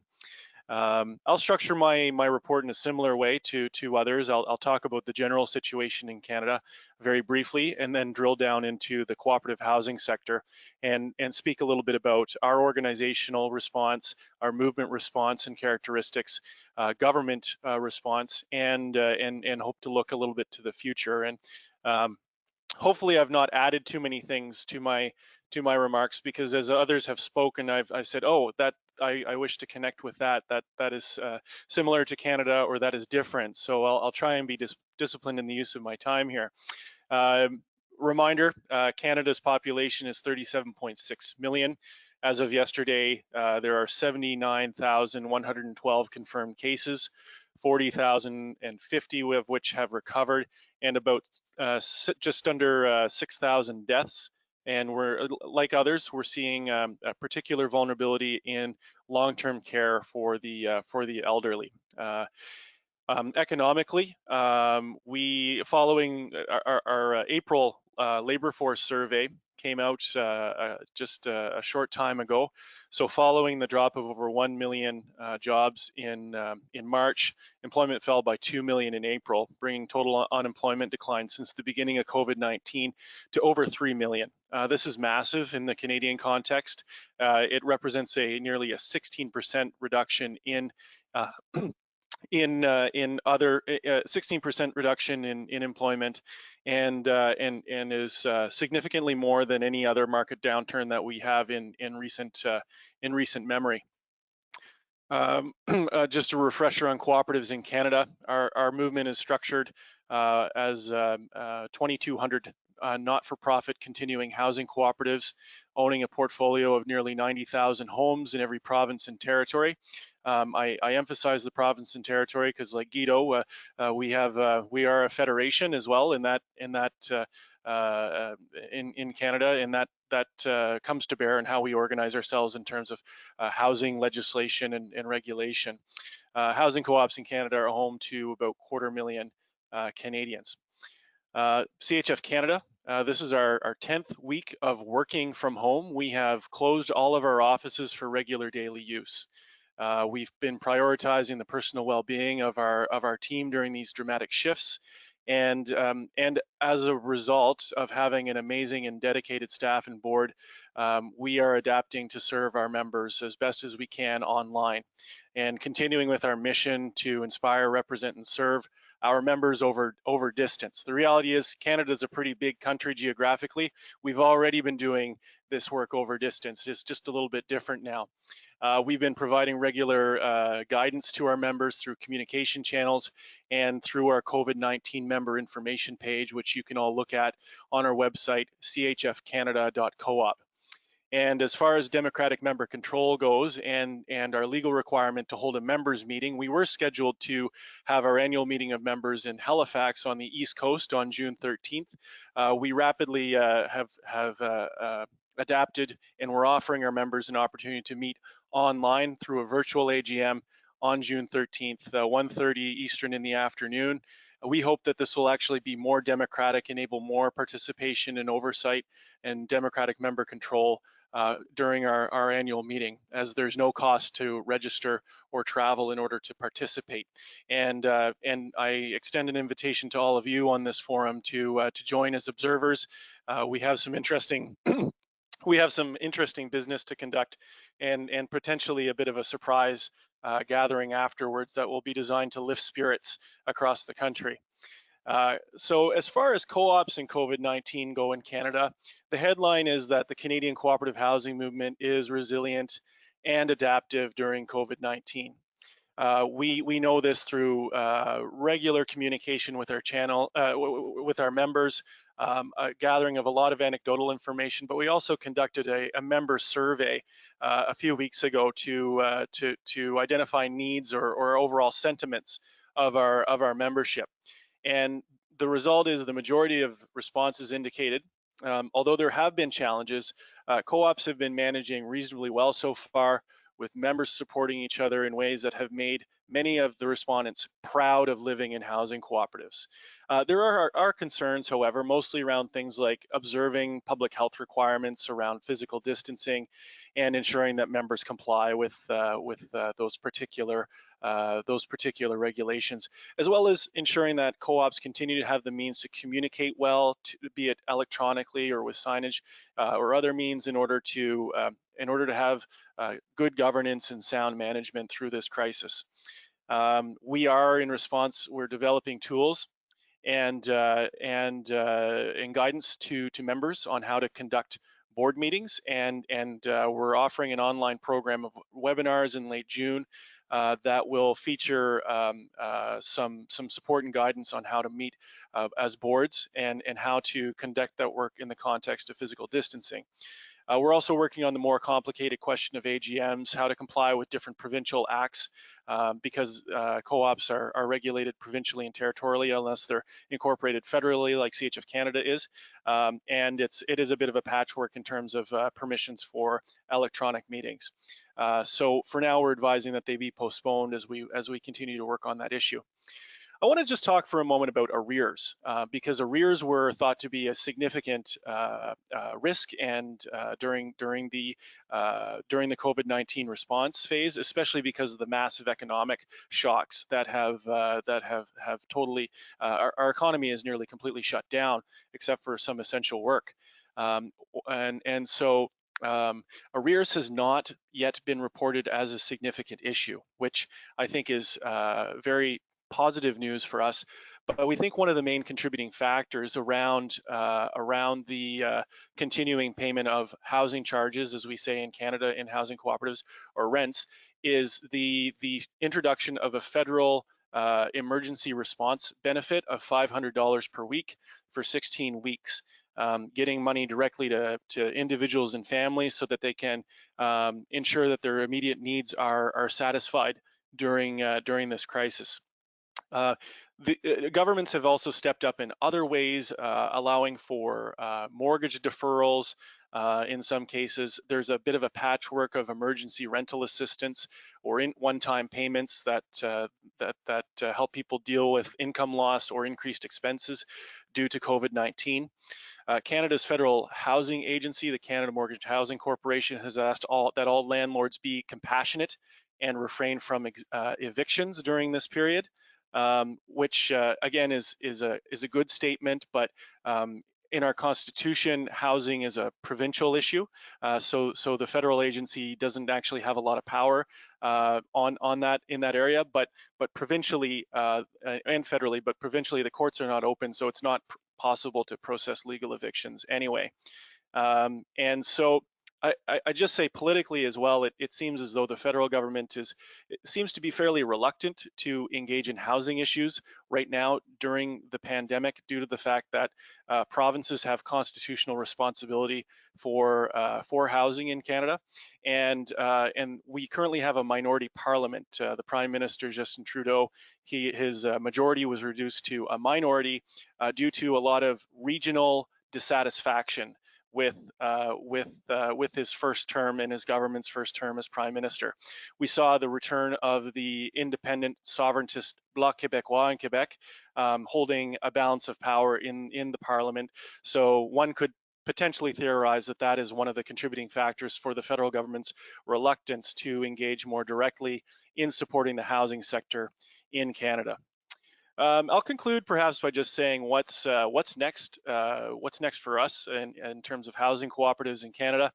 I'll structure my report in a similar way to others. I'll talk about the general situation in Canada very briefly, and then drill down into the cooperative housing sector and speak a little bit about our organizational response, our movement response and characteristics, government response, and hope to look a little bit to the future. And hopefully I've not added too many things to my my remarks, because as others have spoken, I've said, oh, that I wish to connect with that is similar to Canada, or that is different. So I'll try and be disciplined in the use of my time here. Reminder, Canada's population is 37.6 million. As of yesterday, there are 79,112 confirmed cases, 40,050 of which have recovered, and about just under 6,000 deaths. And we're, like others, we're seeing a particular vulnerability in long-term care for the elderly. Economically, following our April labor force survey came out just a short time ago. So following the drop of over 1 million jobs in March, employment fell by 2 million in April, bringing total unemployment decline since the beginning of COVID-19 to over 3 million. This is massive in the Canadian context. It represents nearly a 16% reduction in 16% reduction in employment, and is significantly more than any other market downturn that we have in recent memory. Just a refresher on cooperatives in Canada. Our movement is structured as 2,200 not-for-profit continuing housing cooperatives owning a portfolio of nearly 90,000 homes in every province and territory. I emphasize the province and territory because, like Guido, we are a federation as well in Canada, and that comes to bear in how we organize ourselves in terms of housing legislation and regulation. Housing co-ops in Canada are home to about 250,000 Canadians. CHF Canada, this is our 10th week of working from home. We have closed all of our offices for regular daily use. We've been prioritizing the personal well-being of our team during these dramatic shifts, and as a result of having an amazing and dedicated staff and board, we are adapting to serve our members as best as we can online, and continuing with our mission to inspire, represent, and serve our members over distance. The reality is Canada is a pretty big country geographically. We've already been doing this work over distance. It's just a little bit different now. We've been providing regular guidance to our members through communication channels and through our COVID-19 member information page, which you can all look at on our website, chfcanada.coop. And as far as democratic member control goes and our legal requirement to hold a members meeting, we were scheduled to have our annual meeting of members in Halifax on the East Coast on June 13th. We rapidly have adapted, and we're offering our members an opportunity to meet online through a virtual AGM on June 13th, 1:30 Eastern in the afternoon. We hope that this will actually be more democratic, enable more participation and oversight and democratic member control during our annual meeting, as there's no cost to register or travel in order to participate. And I extend an invitation to all of you on this forum to join as observers. We have some interesting business to conduct, and potentially a bit of a surprise gathering afterwards that will be designed to lift spirits across the country. So as far as co-ops and COVID-19 go in Canada, the headline is that the Canadian cooperative housing movement is resilient and adaptive during COVID-19. We know this through regular communication with our channel, with our members, a gathering of a lot of anecdotal information, but we also conducted a member survey a few weeks ago to identify needs or overall sentiments of our membership. And the result is the majority of responses indicated, although there have been challenges, co-ops have been managing reasonably well so far, with members supporting each other in ways that have made many of the respondents proud of living in housing cooperatives. There are concerns, however, mostly around things like observing public health requirements around physical distancing and ensuring that members comply with those particular regulations, as well as ensuring that co-ops continue to have the means to communicate well, be it electronically or with signage or other means, in order to have good governance and sound management through this crisis. We are, in response, we're developing tools and guidance to members on how to conduct board meetings, and we're offering an online program of webinars in late June that will feature some support and guidance on how to meet as boards and how to conduct that work in the context of physical distancing. We're also working on the more complicated question of AGMs, how to comply with different provincial acts, because co-ops are regulated provincially and territorially unless they're incorporated federally, like CHF Canada is. And it is a bit of a patchwork in terms of permissions for electronic meetings. So for now, we're advising that they be postponed as we continue to work on that issue. I want to just talk for a moment about arrears, because arrears were thought to be a significant risk, and during the COVID-19 response phase, especially because of the massive economic shocks that have totally our economy is nearly completely shut down, except for some essential work, and so. Arrears has not yet been reported as a significant issue, which I think is very positive news for us. But we think one of the main contributing factors around the continuing payment of housing charges, as we say in Canada in housing cooperatives, or rents, is the introduction of a federal emergency response benefit of $500 per week for 16 weeks. Getting money directly to individuals and families so that they can ensure that their immediate needs are satisfied during this crisis. The governments have also stepped up in other ways, allowing for mortgage deferrals. In some cases, there's a bit of a patchwork of emergency rental assistance or one-time payments that help people deal with income loss or increased expenses due to COVID-19. Canada's federal housing agency, the Canada Mortgage Housing Corporation, has asked that all landlords be compassionate and refrain from evictions during this period, which again is a good statement, but in our Constitution, housing is a provincial issue, so the federal agency doesn't actually have a lot of power on that in that area, but provincially and federally, but provincially the courts are not open, so it's not possible to process legal evictions anyway. And so I just say politically as well, it seems as though the federal government seems to be fairly reluctant to engage in housing issues right now during the pandemic, due to the fact that provinces have constitutional responsibility for housing in Canada, and we currently have a minority parliament. The Prime Minister Justin Trudeau, his majority was reduced to a minority due to a lot of regional dissatisfaction with his first term and his government's first term as Prime Minister. We saw the return of the independent sovereigntist Bloc Québécois in Quebec, holding a balance of power in the Parliament. So one could potentially theorize that is one of the contributing factors for the federal government's reluctance to engage more directly in supporting the housing sector in Canada. I'll conclude perhaps by just saying what's next for us in terms of housing cooperatives in Canada.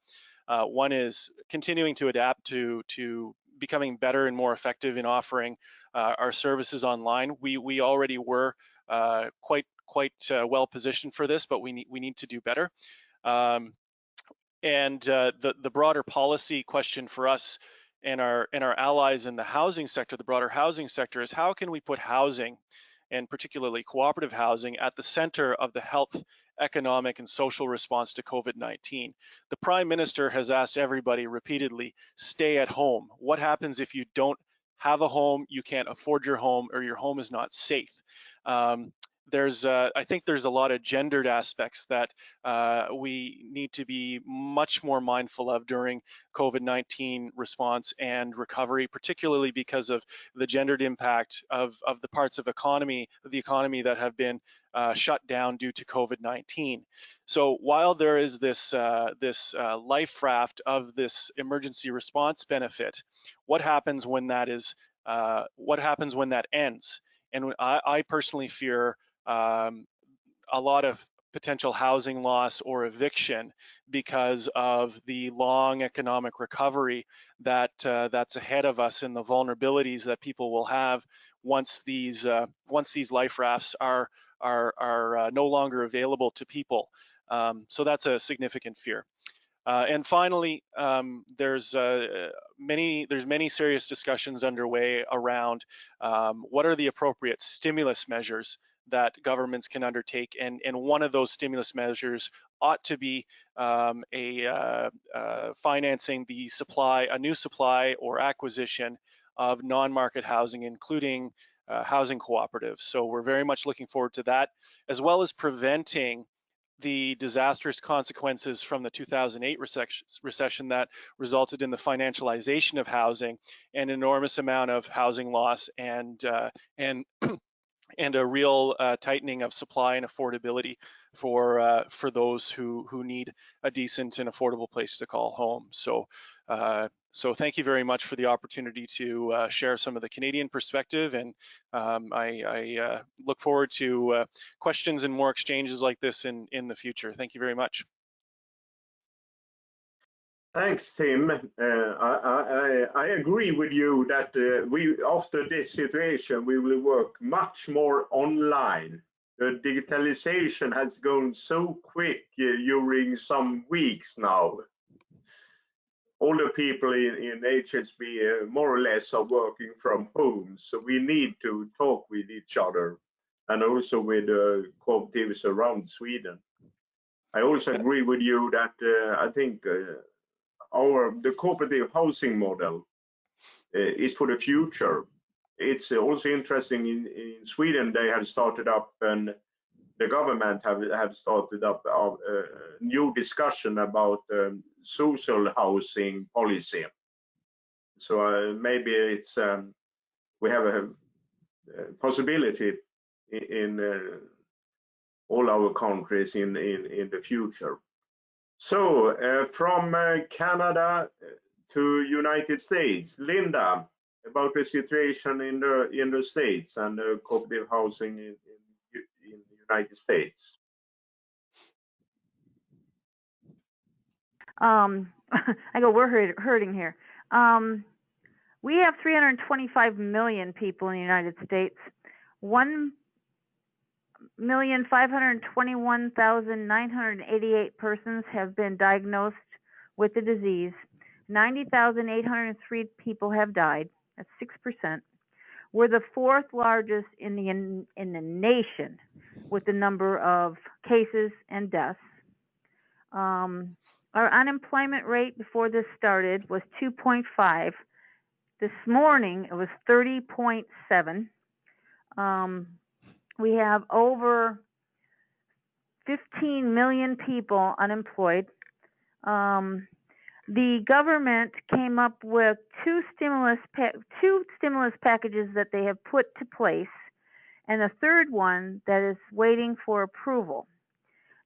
One is continuing to adapt to becoming better and more effective in offering our services online. We already were quite well positioned for this, but we need to do better. And the broader policy question for us and our allies in the housing sector, the broader housing sector, is how can we put housing, and particularly cooperative housing, at the center of the health, economic, and social response to COVID-19. The Prime Minister has asked everybody repeatedly, stay at home. What happens if you don't have a home, you can't afford your home, or your home is not safe? I think there's a lot of gendered aspects that we need to be much more mindful of during COVID-19 response and recovery, particularly because of the gendered impact of the parts of the economy that have been shut down due to COVID-19. So while there is this life raft of this emergency response benefit, what happens when that ends? And I personally fear a lot of potential housing loss or eviction because of the long economic recovery that's ahead of us, and the vulnerabilities that people will have once these life rafts are no longer available to people. So that's a significant fear. And finally, there's many serious discussions underway around what are the appropriate stimulus measures that governments can undertake, and one of those stimulus measures ought to be financing the a new supply or acquisition of non-market housing, including housing cooperatives. So we're very much looking forward to that, as well as preventing the disastrous consequences from the 2008 recession that resulted in the financialization of housing, an enormous amount of housing loss, and a real tightening of supply and affordability for those who need a decent and affordable place to call home. So thank you very much for the opportunity to share some of the Canadian perspective, and I look forward to questions and more exchanges like this in the future. Thank you very much. Thanks, Tim. I agree with you that after this situation, we will work much more online. The digitalization has gone so quick during some weeks now. All the people in HSB more or less are working from home, so we need to talk with each other and also with cooperatives around Sweden. I also agree with you that I think the cooperative housing model is for the future. It's also interesting in Sweden they have started up, and the government have started up a new discussion about social housing policy. So maybe it's we have a possibility in all our countries in the future. So from Canada to United States, Linda, about the situation in the States and cooperative housing in the United States. I go, we're hurting here. We have 325 million people in the United States. 1,521,988 persons have been diagnosed with the disease. 90,803 people have died. That's 6%. We're the fourth largest in the nation with the number of cases and deaths. Our unemployment rate before this started was 2.5. This morning it was 30.7. We have over 15 million people unemployed. The government came up with two stimulus packages that they have put to place, and a third one that is waiting for approval.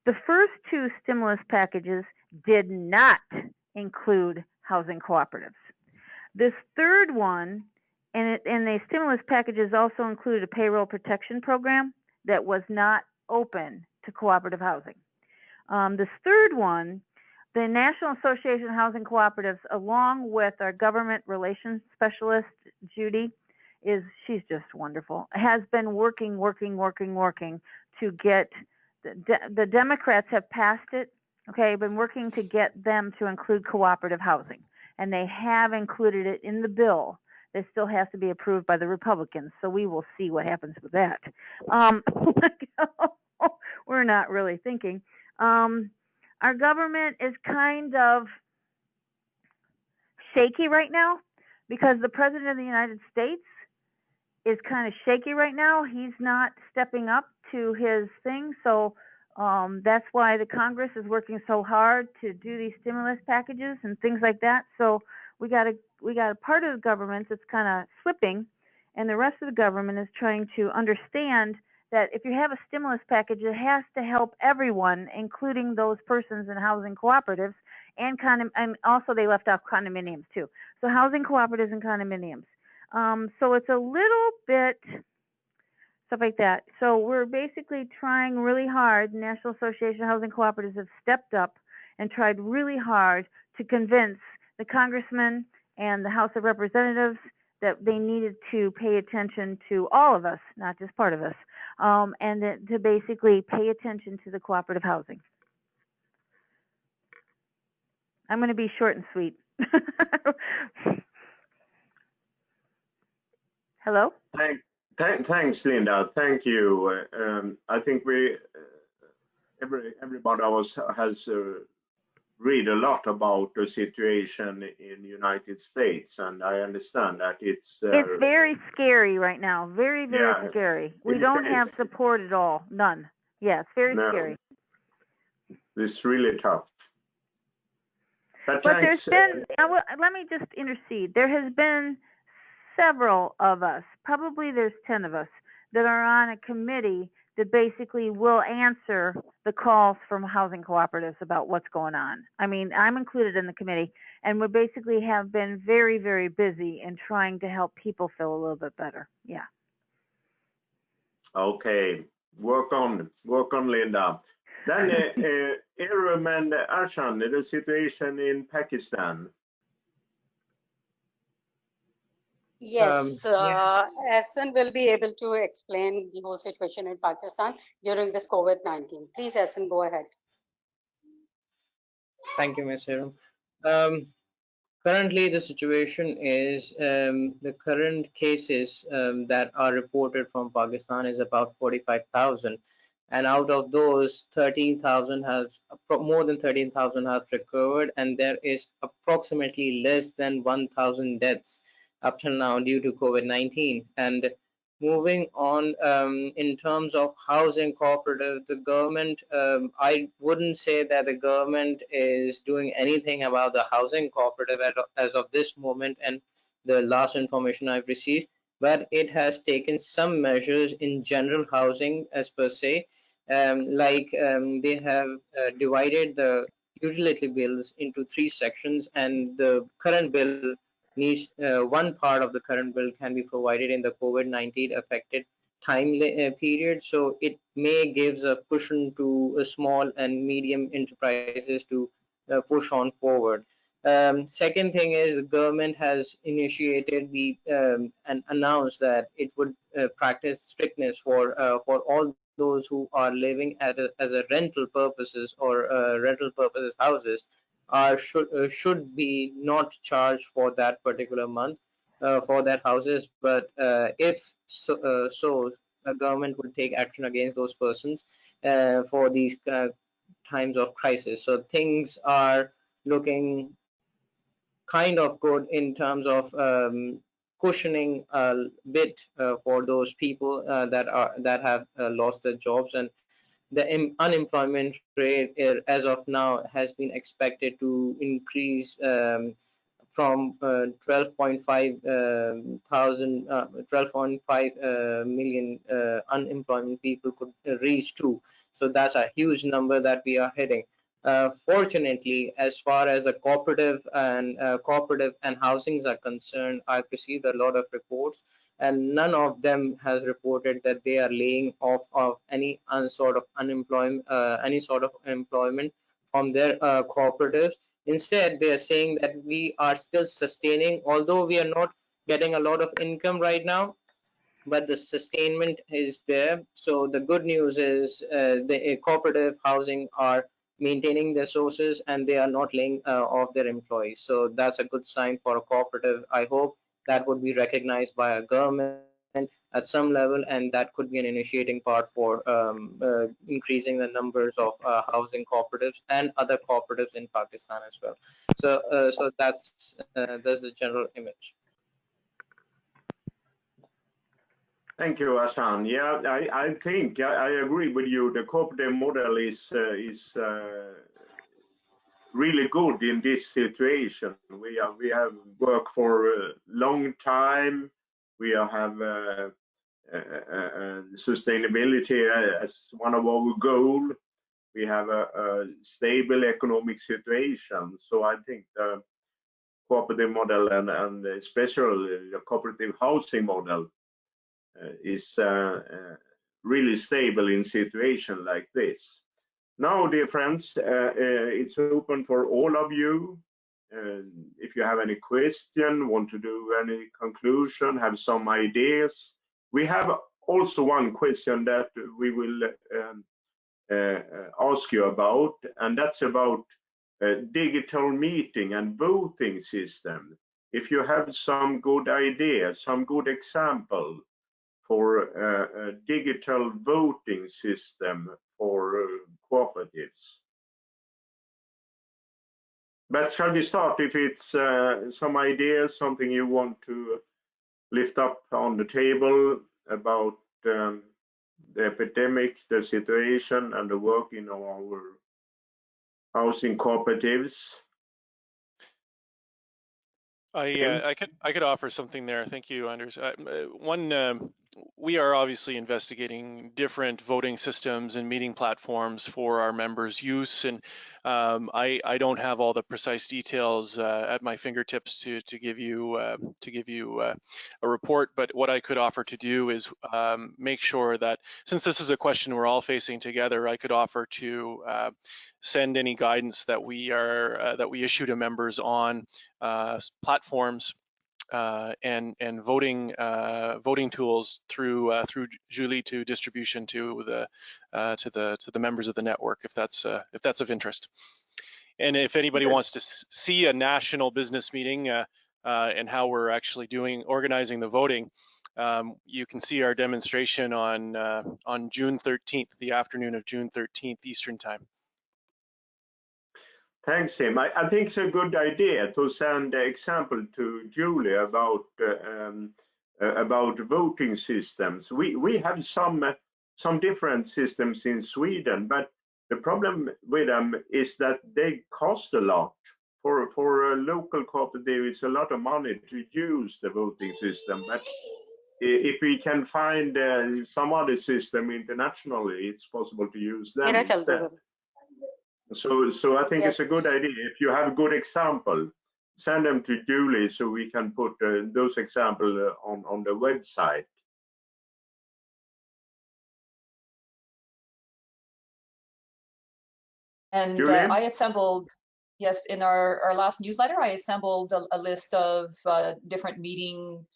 The first two stimulus packages did not include housing cooperatives. This third one, and the stimulus packages also included a payroll protection program that was not open to cooperative housing. This third one, the National Association of Housing Cooperatives, along with our government relations specialist, Judy, she's just wonderful, has been working to get, the Democrats have passed it, okay, been working to get them to include cooperative housing, and they have included it in the bill. It still has to be approved by the Republicans, so we will see what happens with that. We're not really thinking. Our government is kind of shaky right now because the President of the United States is kind of shaky right now. He's not stepping up to his thing, so that's why the Congress is working so hard to do these stimulus packages and things like that. So we got a part of the government that's kind of slipping, and the rest of the government is trying to understand that if you have a stimulus package, it has to help everyone, including those persons in housing cooperatives, and also they left off condominiums too. So housing cooperatives and condominiums. So it's a little bit stuff like that. So we're basically trying really hard. The National Association of Housing Cooperatives have stepped up and tried really hard to convince the congressmen and the House of Representatives that they needed to pay attention to all of us, not just part of us, and to basically pay attention to the cooperative housing. I'm going to be short and sweet. Hello? Thanks, Linda. Thank you. I think everybody of us has read a lot about the situation in the United States, and I understand that it's very scary right now. Very, very yeah, scary. We don't have support at all. None. Yeah, it's very scary. It's really tough. But there's been, let me just intercede. There has been several of us, probably there's 10 of us, that are on a committee that basically will answer the calls from housing cooperatives about what's going on. I mean, I'm included in the committee, and we basically have been very, very busy in trying to help people feel a little bit better. Yeah. Okay, work on, Linda. Then Aram and Arshan, the situation in Pakistan. Yes, Hassan will be able to explain the whole situation in Pakistan during this COVID-19. Please, Hassan, go ahead. Thank you, Ms. Hiram. Currently, the situation is the current cases that are reported from Pakistan is about 45,000. And out of those, 13,000 has more than 13,000 have recovered, and there is approximately less than 1,000 deaths up till now due to COVID-19. And moving on, in terms of housing cooperative, the government, I wouldn't say that the government is doing anything about the housing cooperative as of this moment and the last information I've received, but it has taken some measures in general housing as per se, they have divided the utility bills into 3 sections, and the current bill needs one part of the current bill can be provided in the COVID-19 affected time period, so it may gives a cushion to small and medium enterprises to push on forward. Second thing is the government has initiated the and announced that it would practice strictness for all those who are living as a rental purposes or rental purposes houses should be not charged for that particular month for that houses, but if so the government would take action against those persons for these times of crisis. So things are looking kind of good in terms of cushioning a bit for those people that have lost their jobs, and the unemployment rate as of now has been expected to increase from 12.5 million unemployment people could reach to. So that's a huge number that we are hitting. Fortunately, as far as the cooperative and housings are concerned, I've received a lot of reports, and none of them has reported that they are laying off of any sort of employment from their cooperatives. Instead, they are saying that we are still sustaining, although we are not getting a lot of income right now, but the sustainment is there. So the good news is the cooperative housing are maintaining their sources and they are not laying off their employees. So that's a good sign for a cooperative. I hope that would be recognized by a government at some level, and that could be an initiating part for increasing the numbers of housing cooperatives and other cooperatives in Pakistan as well. So that's the general image. Thank you, Hassan. Yeah, I think I agree with you. The cooperative model is really good in this situation. We have worked for a long time. We have sustainability as one of our goals. We have a stable economic situation. So I think the cooperative model and especially the cooperative housing model is really stable in situation like this. Now, dear friends, it's open for all of you. If you have any question, want to do any conclusion, have some ideas. We have also one question that we will ask you about, and that's about digital meeting and voting system. If you have some good ideas, some good example for a digital voting system for cooperatives. But shall we start if it's some ideas, something you want to lift up on the table about the epidemic, the situation, and the work in our housing cooperatives? I could offer something there. Thank you, Anders. We are obviously investigating different voting systems and meeting platforms for our members' use, and I don't have all the precise details at my fingertips to give you a report. But what I could offer to do is make sure that, since this is a question we're all facing together, I could offer to send any guidance that we issue to members on platforms and voting tools through Julie to distribution to the members of the network, if that's of interest. And if anybody wants to see a national business meeting and how we're actually organizing the voting, you can see our demonstration on June 13th, the afternoon of June 13th Eastern Time. Thanks, Tim. I think it's a good idea to send an example to Julie about voting systems. We have some different systems in Sweden, but the problem with them is that they cost a lot. For a local cooperative, it's a lot of money to use the voting system. But if we can find some other system internationally, it's possible to use them instead. So I think it's a good idea. If you have a good example, send them to Julie so we can put those examples on the website. And I assembled, yes, in our last newsletter, I assembled a list of different meeting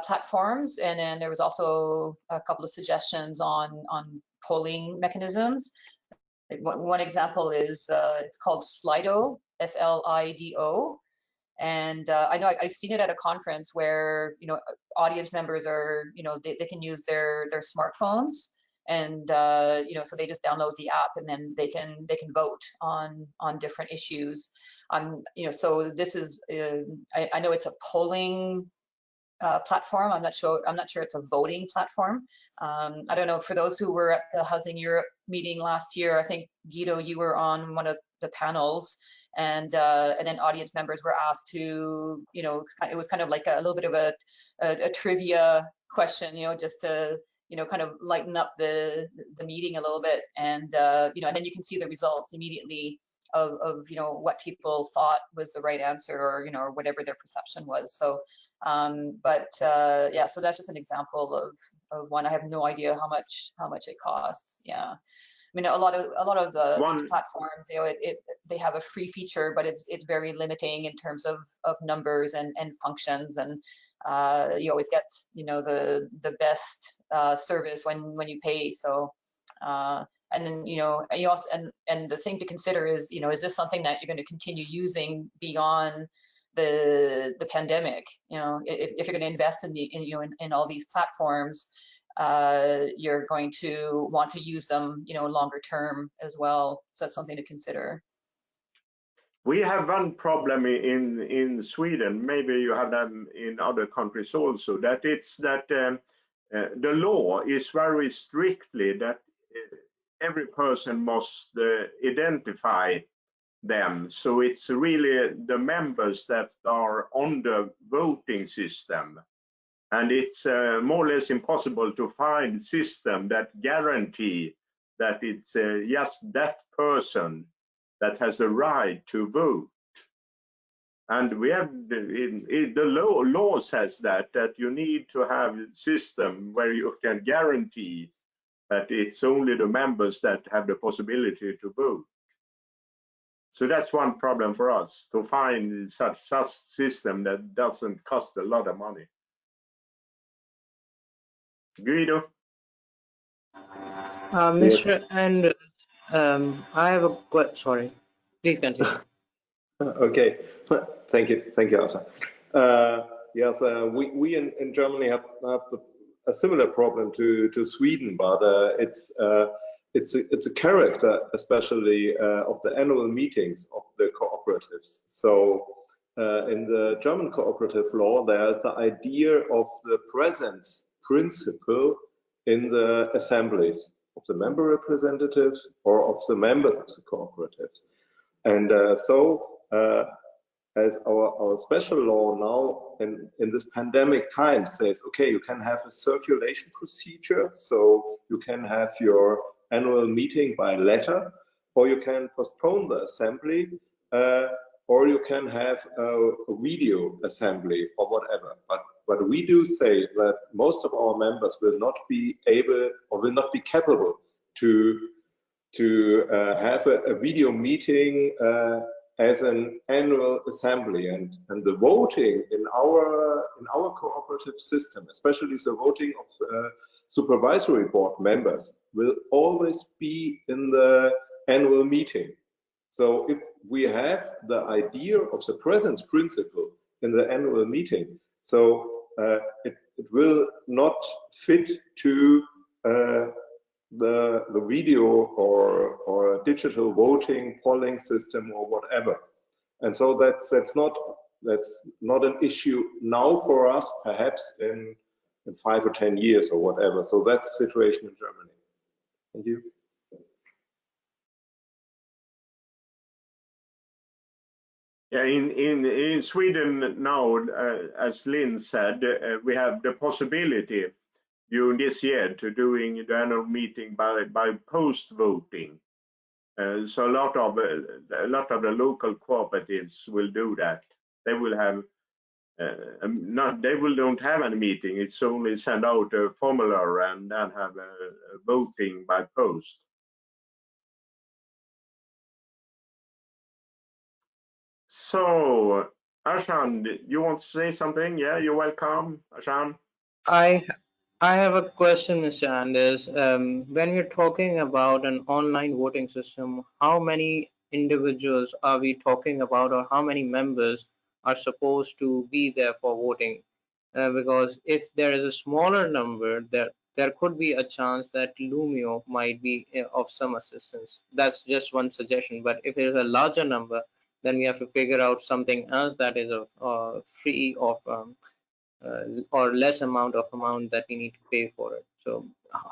platforms, and then there was also a couple of suggestions on polling mechanisms. One example is it's called Slido, S-L-I-D-O, and I know I've seen it at a conference where audience members are they can use their smartphones, and so they just download the app and then they can vote on different issues. So this is I know it's a polling platform. I'm not sure it's a voting platform. I don't know, for those who were at the Housing Europe meeting last year, I think Guido, you were on one of the panels, and then audience members were asked to, it was kind of like a little bit of a trivia question, just to kind of lighten up the meeting a little bit, and and then you can see the results immediately of what people thought was the right answer, or or whatever their perception was. So yeah, so that's just an example of one. I have no idea how much it costs. Yeah, I mean, a lot of these platforms, they have a free feature, but it's very limiting in terms of numbers and functions, and you always get the best service when you pay. So and then you also, and the thing to consider is, is this something that you're going to continue using beyond the pandemic? If you're going to invest in all these platforms, you're going to want to use them longer term as well. So that's something to consider. We have one problem in Sweden, maybe you have them in other countries also, that it's that the law is very strictly that every person must identify them. So it's really the members that are on the voting system. And it's more or less impossible to find a system that guarantee that it's just that person that has the right to vote. And we have the law says that you need to have a system where you can guarantee that it's only the members that have the possibility to vote. So that's one problem for us, to find such system that doesn't cost a lot of money. Guido? Mr. And I have a question. Sorry, please continue. Okay, thank you, Arta. Yes, we in Germany have a similar problem to Sweden, but it's a character, especially of the annual meetings of the cooperatives. So in the German cooperative law, there's the idea of the presence principle in the assemblies of the member representatives or of the members of the cooperatives. And as our special law now in this pandemic time says, okay, you can have a circulation procedure, so you can have your annual meeting by letter, or you can postpone the assembly, or you can have a video assembly or whatever. But we do say that most of our members will not be able or will not be capable to have a video meeting as an annual assembly, and the voting in our cooperative system, especially the voting of supervisory board members, will always be in the annual meeting. So if we have the idea of the presence principle in the annual meeting, so it will not fit to the video or digital voting polling system or whatever. And so that's not an issue now for us, perhaps in 5 or 10 years or whatever. So that's the situation in Germany. Thank you. Yeah, in Sweden now, as Lynn said, we have the possibility during this year to doing the annual meeting by post voting. So a lot of the local cooperatives will do that. They will have don't have any meeting. It's only send out a formula and then have a voting by post. So, Ashan, you want to say something? Yeah, you're welcome, Ashan. I have a question, Mr. Anders. When we're talking about an online voting system, how many individuals are we talking about, or how many members are supposed to be there for voting? Because if there is a smaller number, there could be a chance that Lumio might be of some assistance. That's just one suggestion. But if there's a larger number, then we have to figure out something else that is free of or less amount that we need to pay for it. So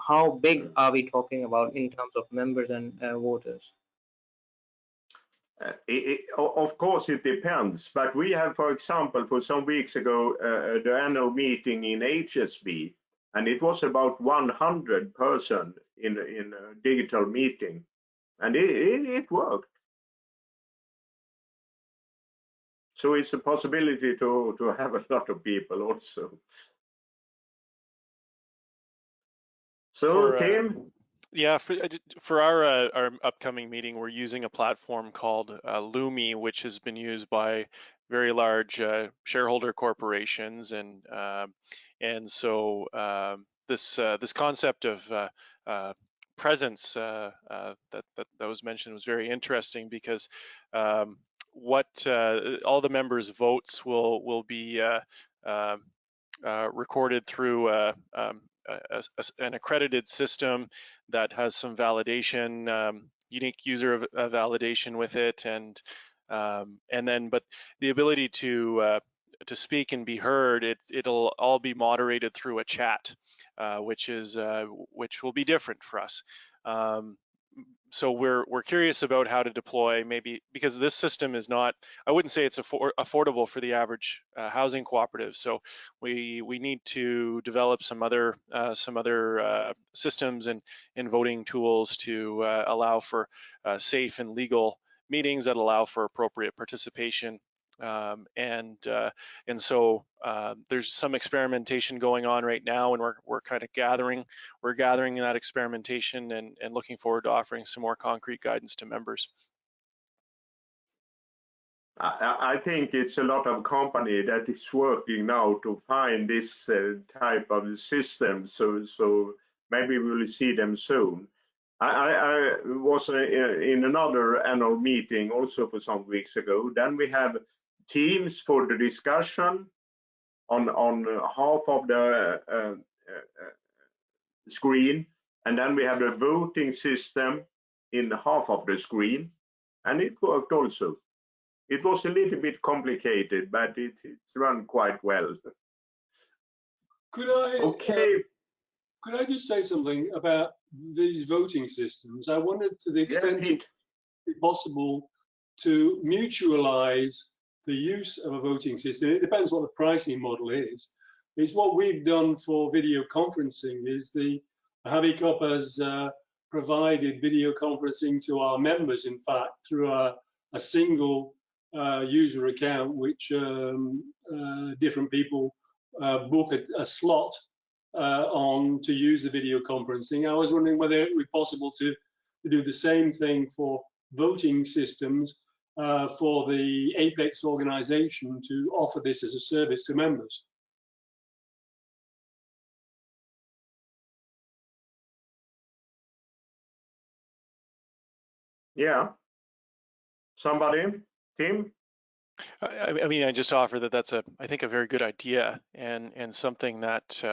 how big are we talking about in terms of members and voters? Of course, it depends. But we have, for example, for some weeks ago, the annual meeting in HSB, and it was about 100 person in a digital meeting, and it worked. So it's a possibility to have a lot of people also. So, Tim? Yeah, for our upcoming meeting, we're using a platform called Lumi, which has been used by very large shareholder corporations, and so this concept of presence that was mentioned was very interesting, because what all the members' votes will be recorded through an accredited system that has some validation, unique user validation with it, and then but the ability to speak and be heard, it'll all be moderated through a chat, which will be different for us. So we're curious about how to deploy, maybe because this system is not, I wouldn't say it's affordable for the average housing cooperative. So we need to develop some other systems and voting tools to allow for safe and legal meetings that allow for appropriate participation. And so there's some experimentation going on right now, and we're kind of gathering that experimentation and looking forward to offering some more concrete guidance to members. I think it's a lot of company that is working now to find this type of system. So maybe we will see them soon. I was in another annual meeting also for some weeks ago. Then we have teams for the discussion on half of the screen, and then we have the voting system in half of the screen, and it worked also. It was a little bit complicated, but it's run quite well. Could I? Okay. Could I just say something about these voting systems? I wondered to the extent it would be possible to mutualize the use of a voting system. It depends what the pricing model is. It's what we've done for video conferencing is the Havicop has provided video conferencing to our members, in fact, through a single user account, which different people book a slot on to use the video conferencing. I was wondering whether it would be possible to do the same thing for voting systems for the Apex organization to offer this as a service to members. Yeah. Somebody? Tim? I mean, I just offer that that's I think a very good idea and something that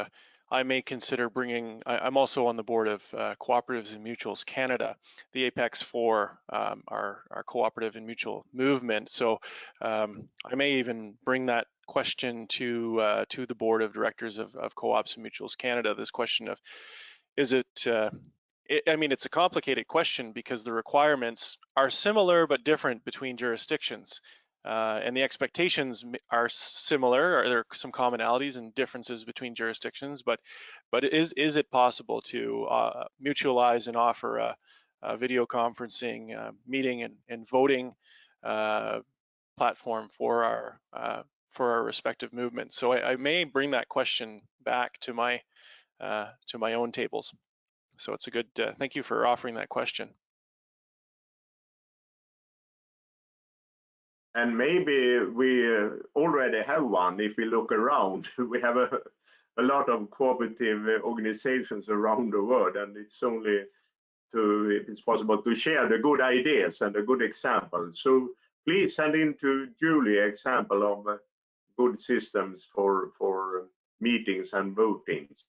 I may consider bringing. I'm also on the board of Cooperatives and Mutuals Canada, the apex for our cooperative and mutual movement. So I may even bring that question to the board of directors of Co-ops and Mutuals Canada. This question of, is it? I mean, it's a complicated question because the requirements are similar but different between jurisdictions. And the expectations are similar, or there are some commonalities and differences between jurisdictions, but is it possible to mutualize and offer a video conferencing meeting and voting platform for our respective movements? So I may bring that question back to my own tables. So it's a good, thank you for offering that question. And maybe we already have one if we look around. We have a lot of cooperative organizations around the world, and it's only if it's possible to share the good ideas and the good examples. So please send in to Julie example of good systems for meetings and votings.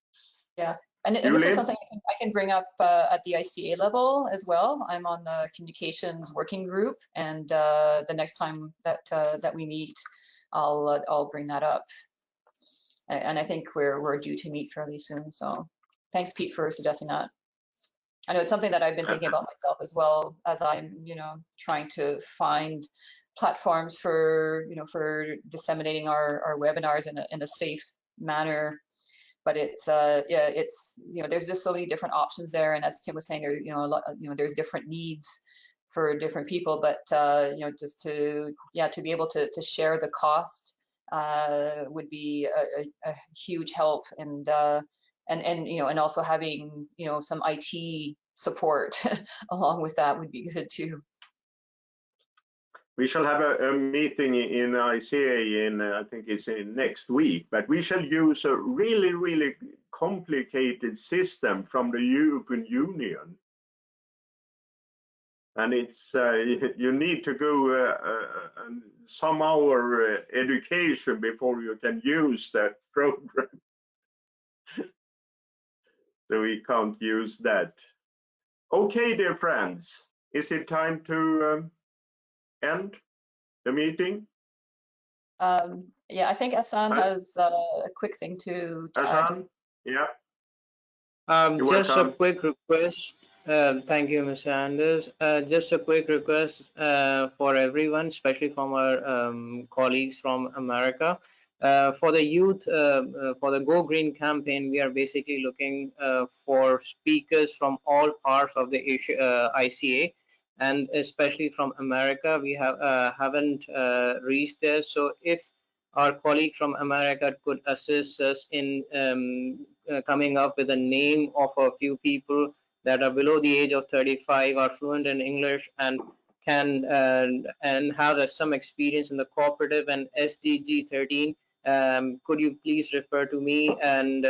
Yeah. And this is something I can bring up at the ICA level as well. I'm on the communications working group, and the next time that we meet, I'll bring that up. And I think we're due to meet fairly soon. So thanks, Pete, for suggesting that. I know it's something that I've been thinking about myself as well, as I'm trying to find platforms for for disseminating our webinars in a safe manner. But it's there's just so many different options there, and as Tim was saying, there's different needs for different people. But just to be able to share the cost would be a huge help, and also having some IT support along with that would be good too. We shall have a meeting in ICA I think it's in next week, but we shall use a really, really complicated system from the European Union. And it's you need to go some hour education before you can use that program. So we can't use that. Okay, dear friends, is it time to end the meeting? Yeah, I think Asan has a quick thing to add. Yeah. Just welcome. A quick request. Thank you, Mr. Anders. Just a quick request for everyone, especially from our colleagues from America. For the youth, for the Go Green campaign, we are basically looking for speakers from all parts of the ICA, and especially from America. We haven't reached there. So if our colleague from America could assist us in coming up with a name of a few people that are below the age of 35, are fluent in English, and can and have some experience in the cooperative and SDG 13 Could you please refer to me and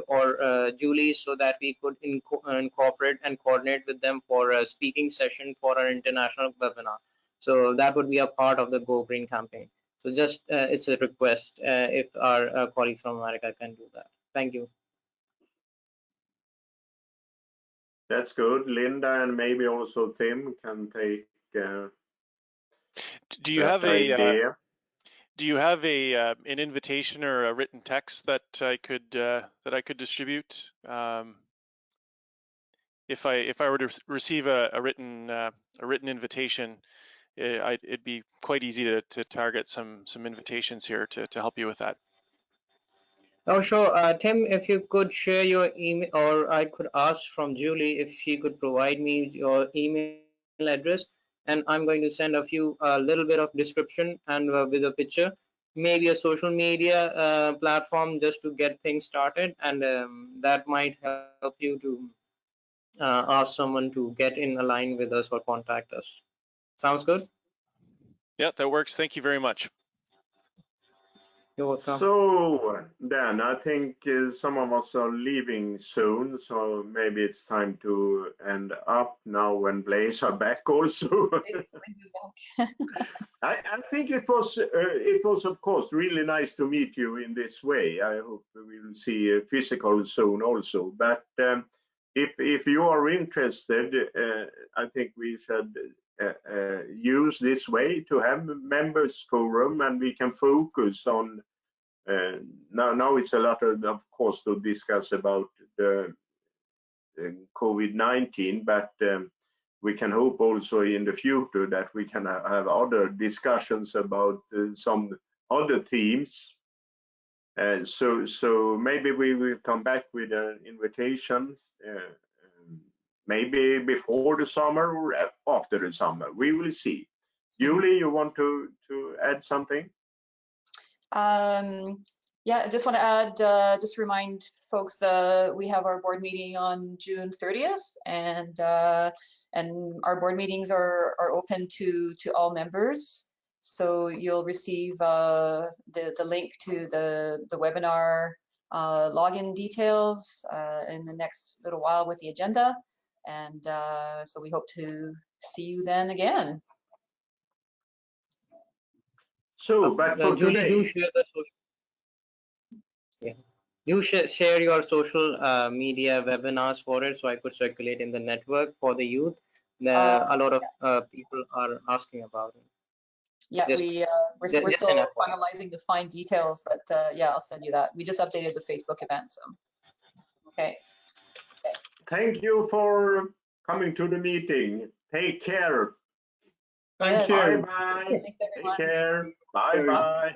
or Julie so that we could incorporate and coordinate with them for a speaking session for our international webinar? So that would be a part of the Go Green campaign. So just it's a request if our colleagues from America can do that. Thank you. That's good. Linda and maybe also Tim can take Do you have a idea. do you have a an invitation or a written text that I could distribute? If I were to receive a written invitation, it'd be quite easy to target some invitations here to help you with that. Oh, sure. Tim, if you could share your email, or I could ask from Julie if she could provide me your email address, and I'm going to send a little bit of description and with a picture, maybe a social media platform just to get things started, and that might help you to ask someone to get in line with us or contact us. Sounds good? Yeah, that works. Thank you very much. You're welcome. So Dan, I think some of us are leaving soon, so maybe it's time to end up now when Blaze are back also. I think it was of course really nice to meet you in this way. I hope we will see physical soon also. But if you are interested, I think we should use this way to have members forum, and we can focus on now it's a lot of course to discuss about the COVID-19, but we can hope also in the future that we can have other discussions about some other themes. So maybe we will come back with an invitation, maybe before the summer or after the summer. We will see. Julie, you want to add something? Yeah, I just want to add, just remind folks we have our board meeting on June 30th, and our board meetings are open to all members. So you'll receive the link to the webinar login details in the next little while with the agenda, and so we hope to see you then again. So, but for Julie, today, do share the social. Yeah. You share your social media webinars for it, so I could circulate in the network for the youth. A lot of people are asking about it. Yeah, we're still finalizing the fine details, but yeah, I'll send you that. We just updated the Facebook event, so okay. Thank you for coming to the meeting. Take care. Thank you. Bye bye. Take care. Bye bye.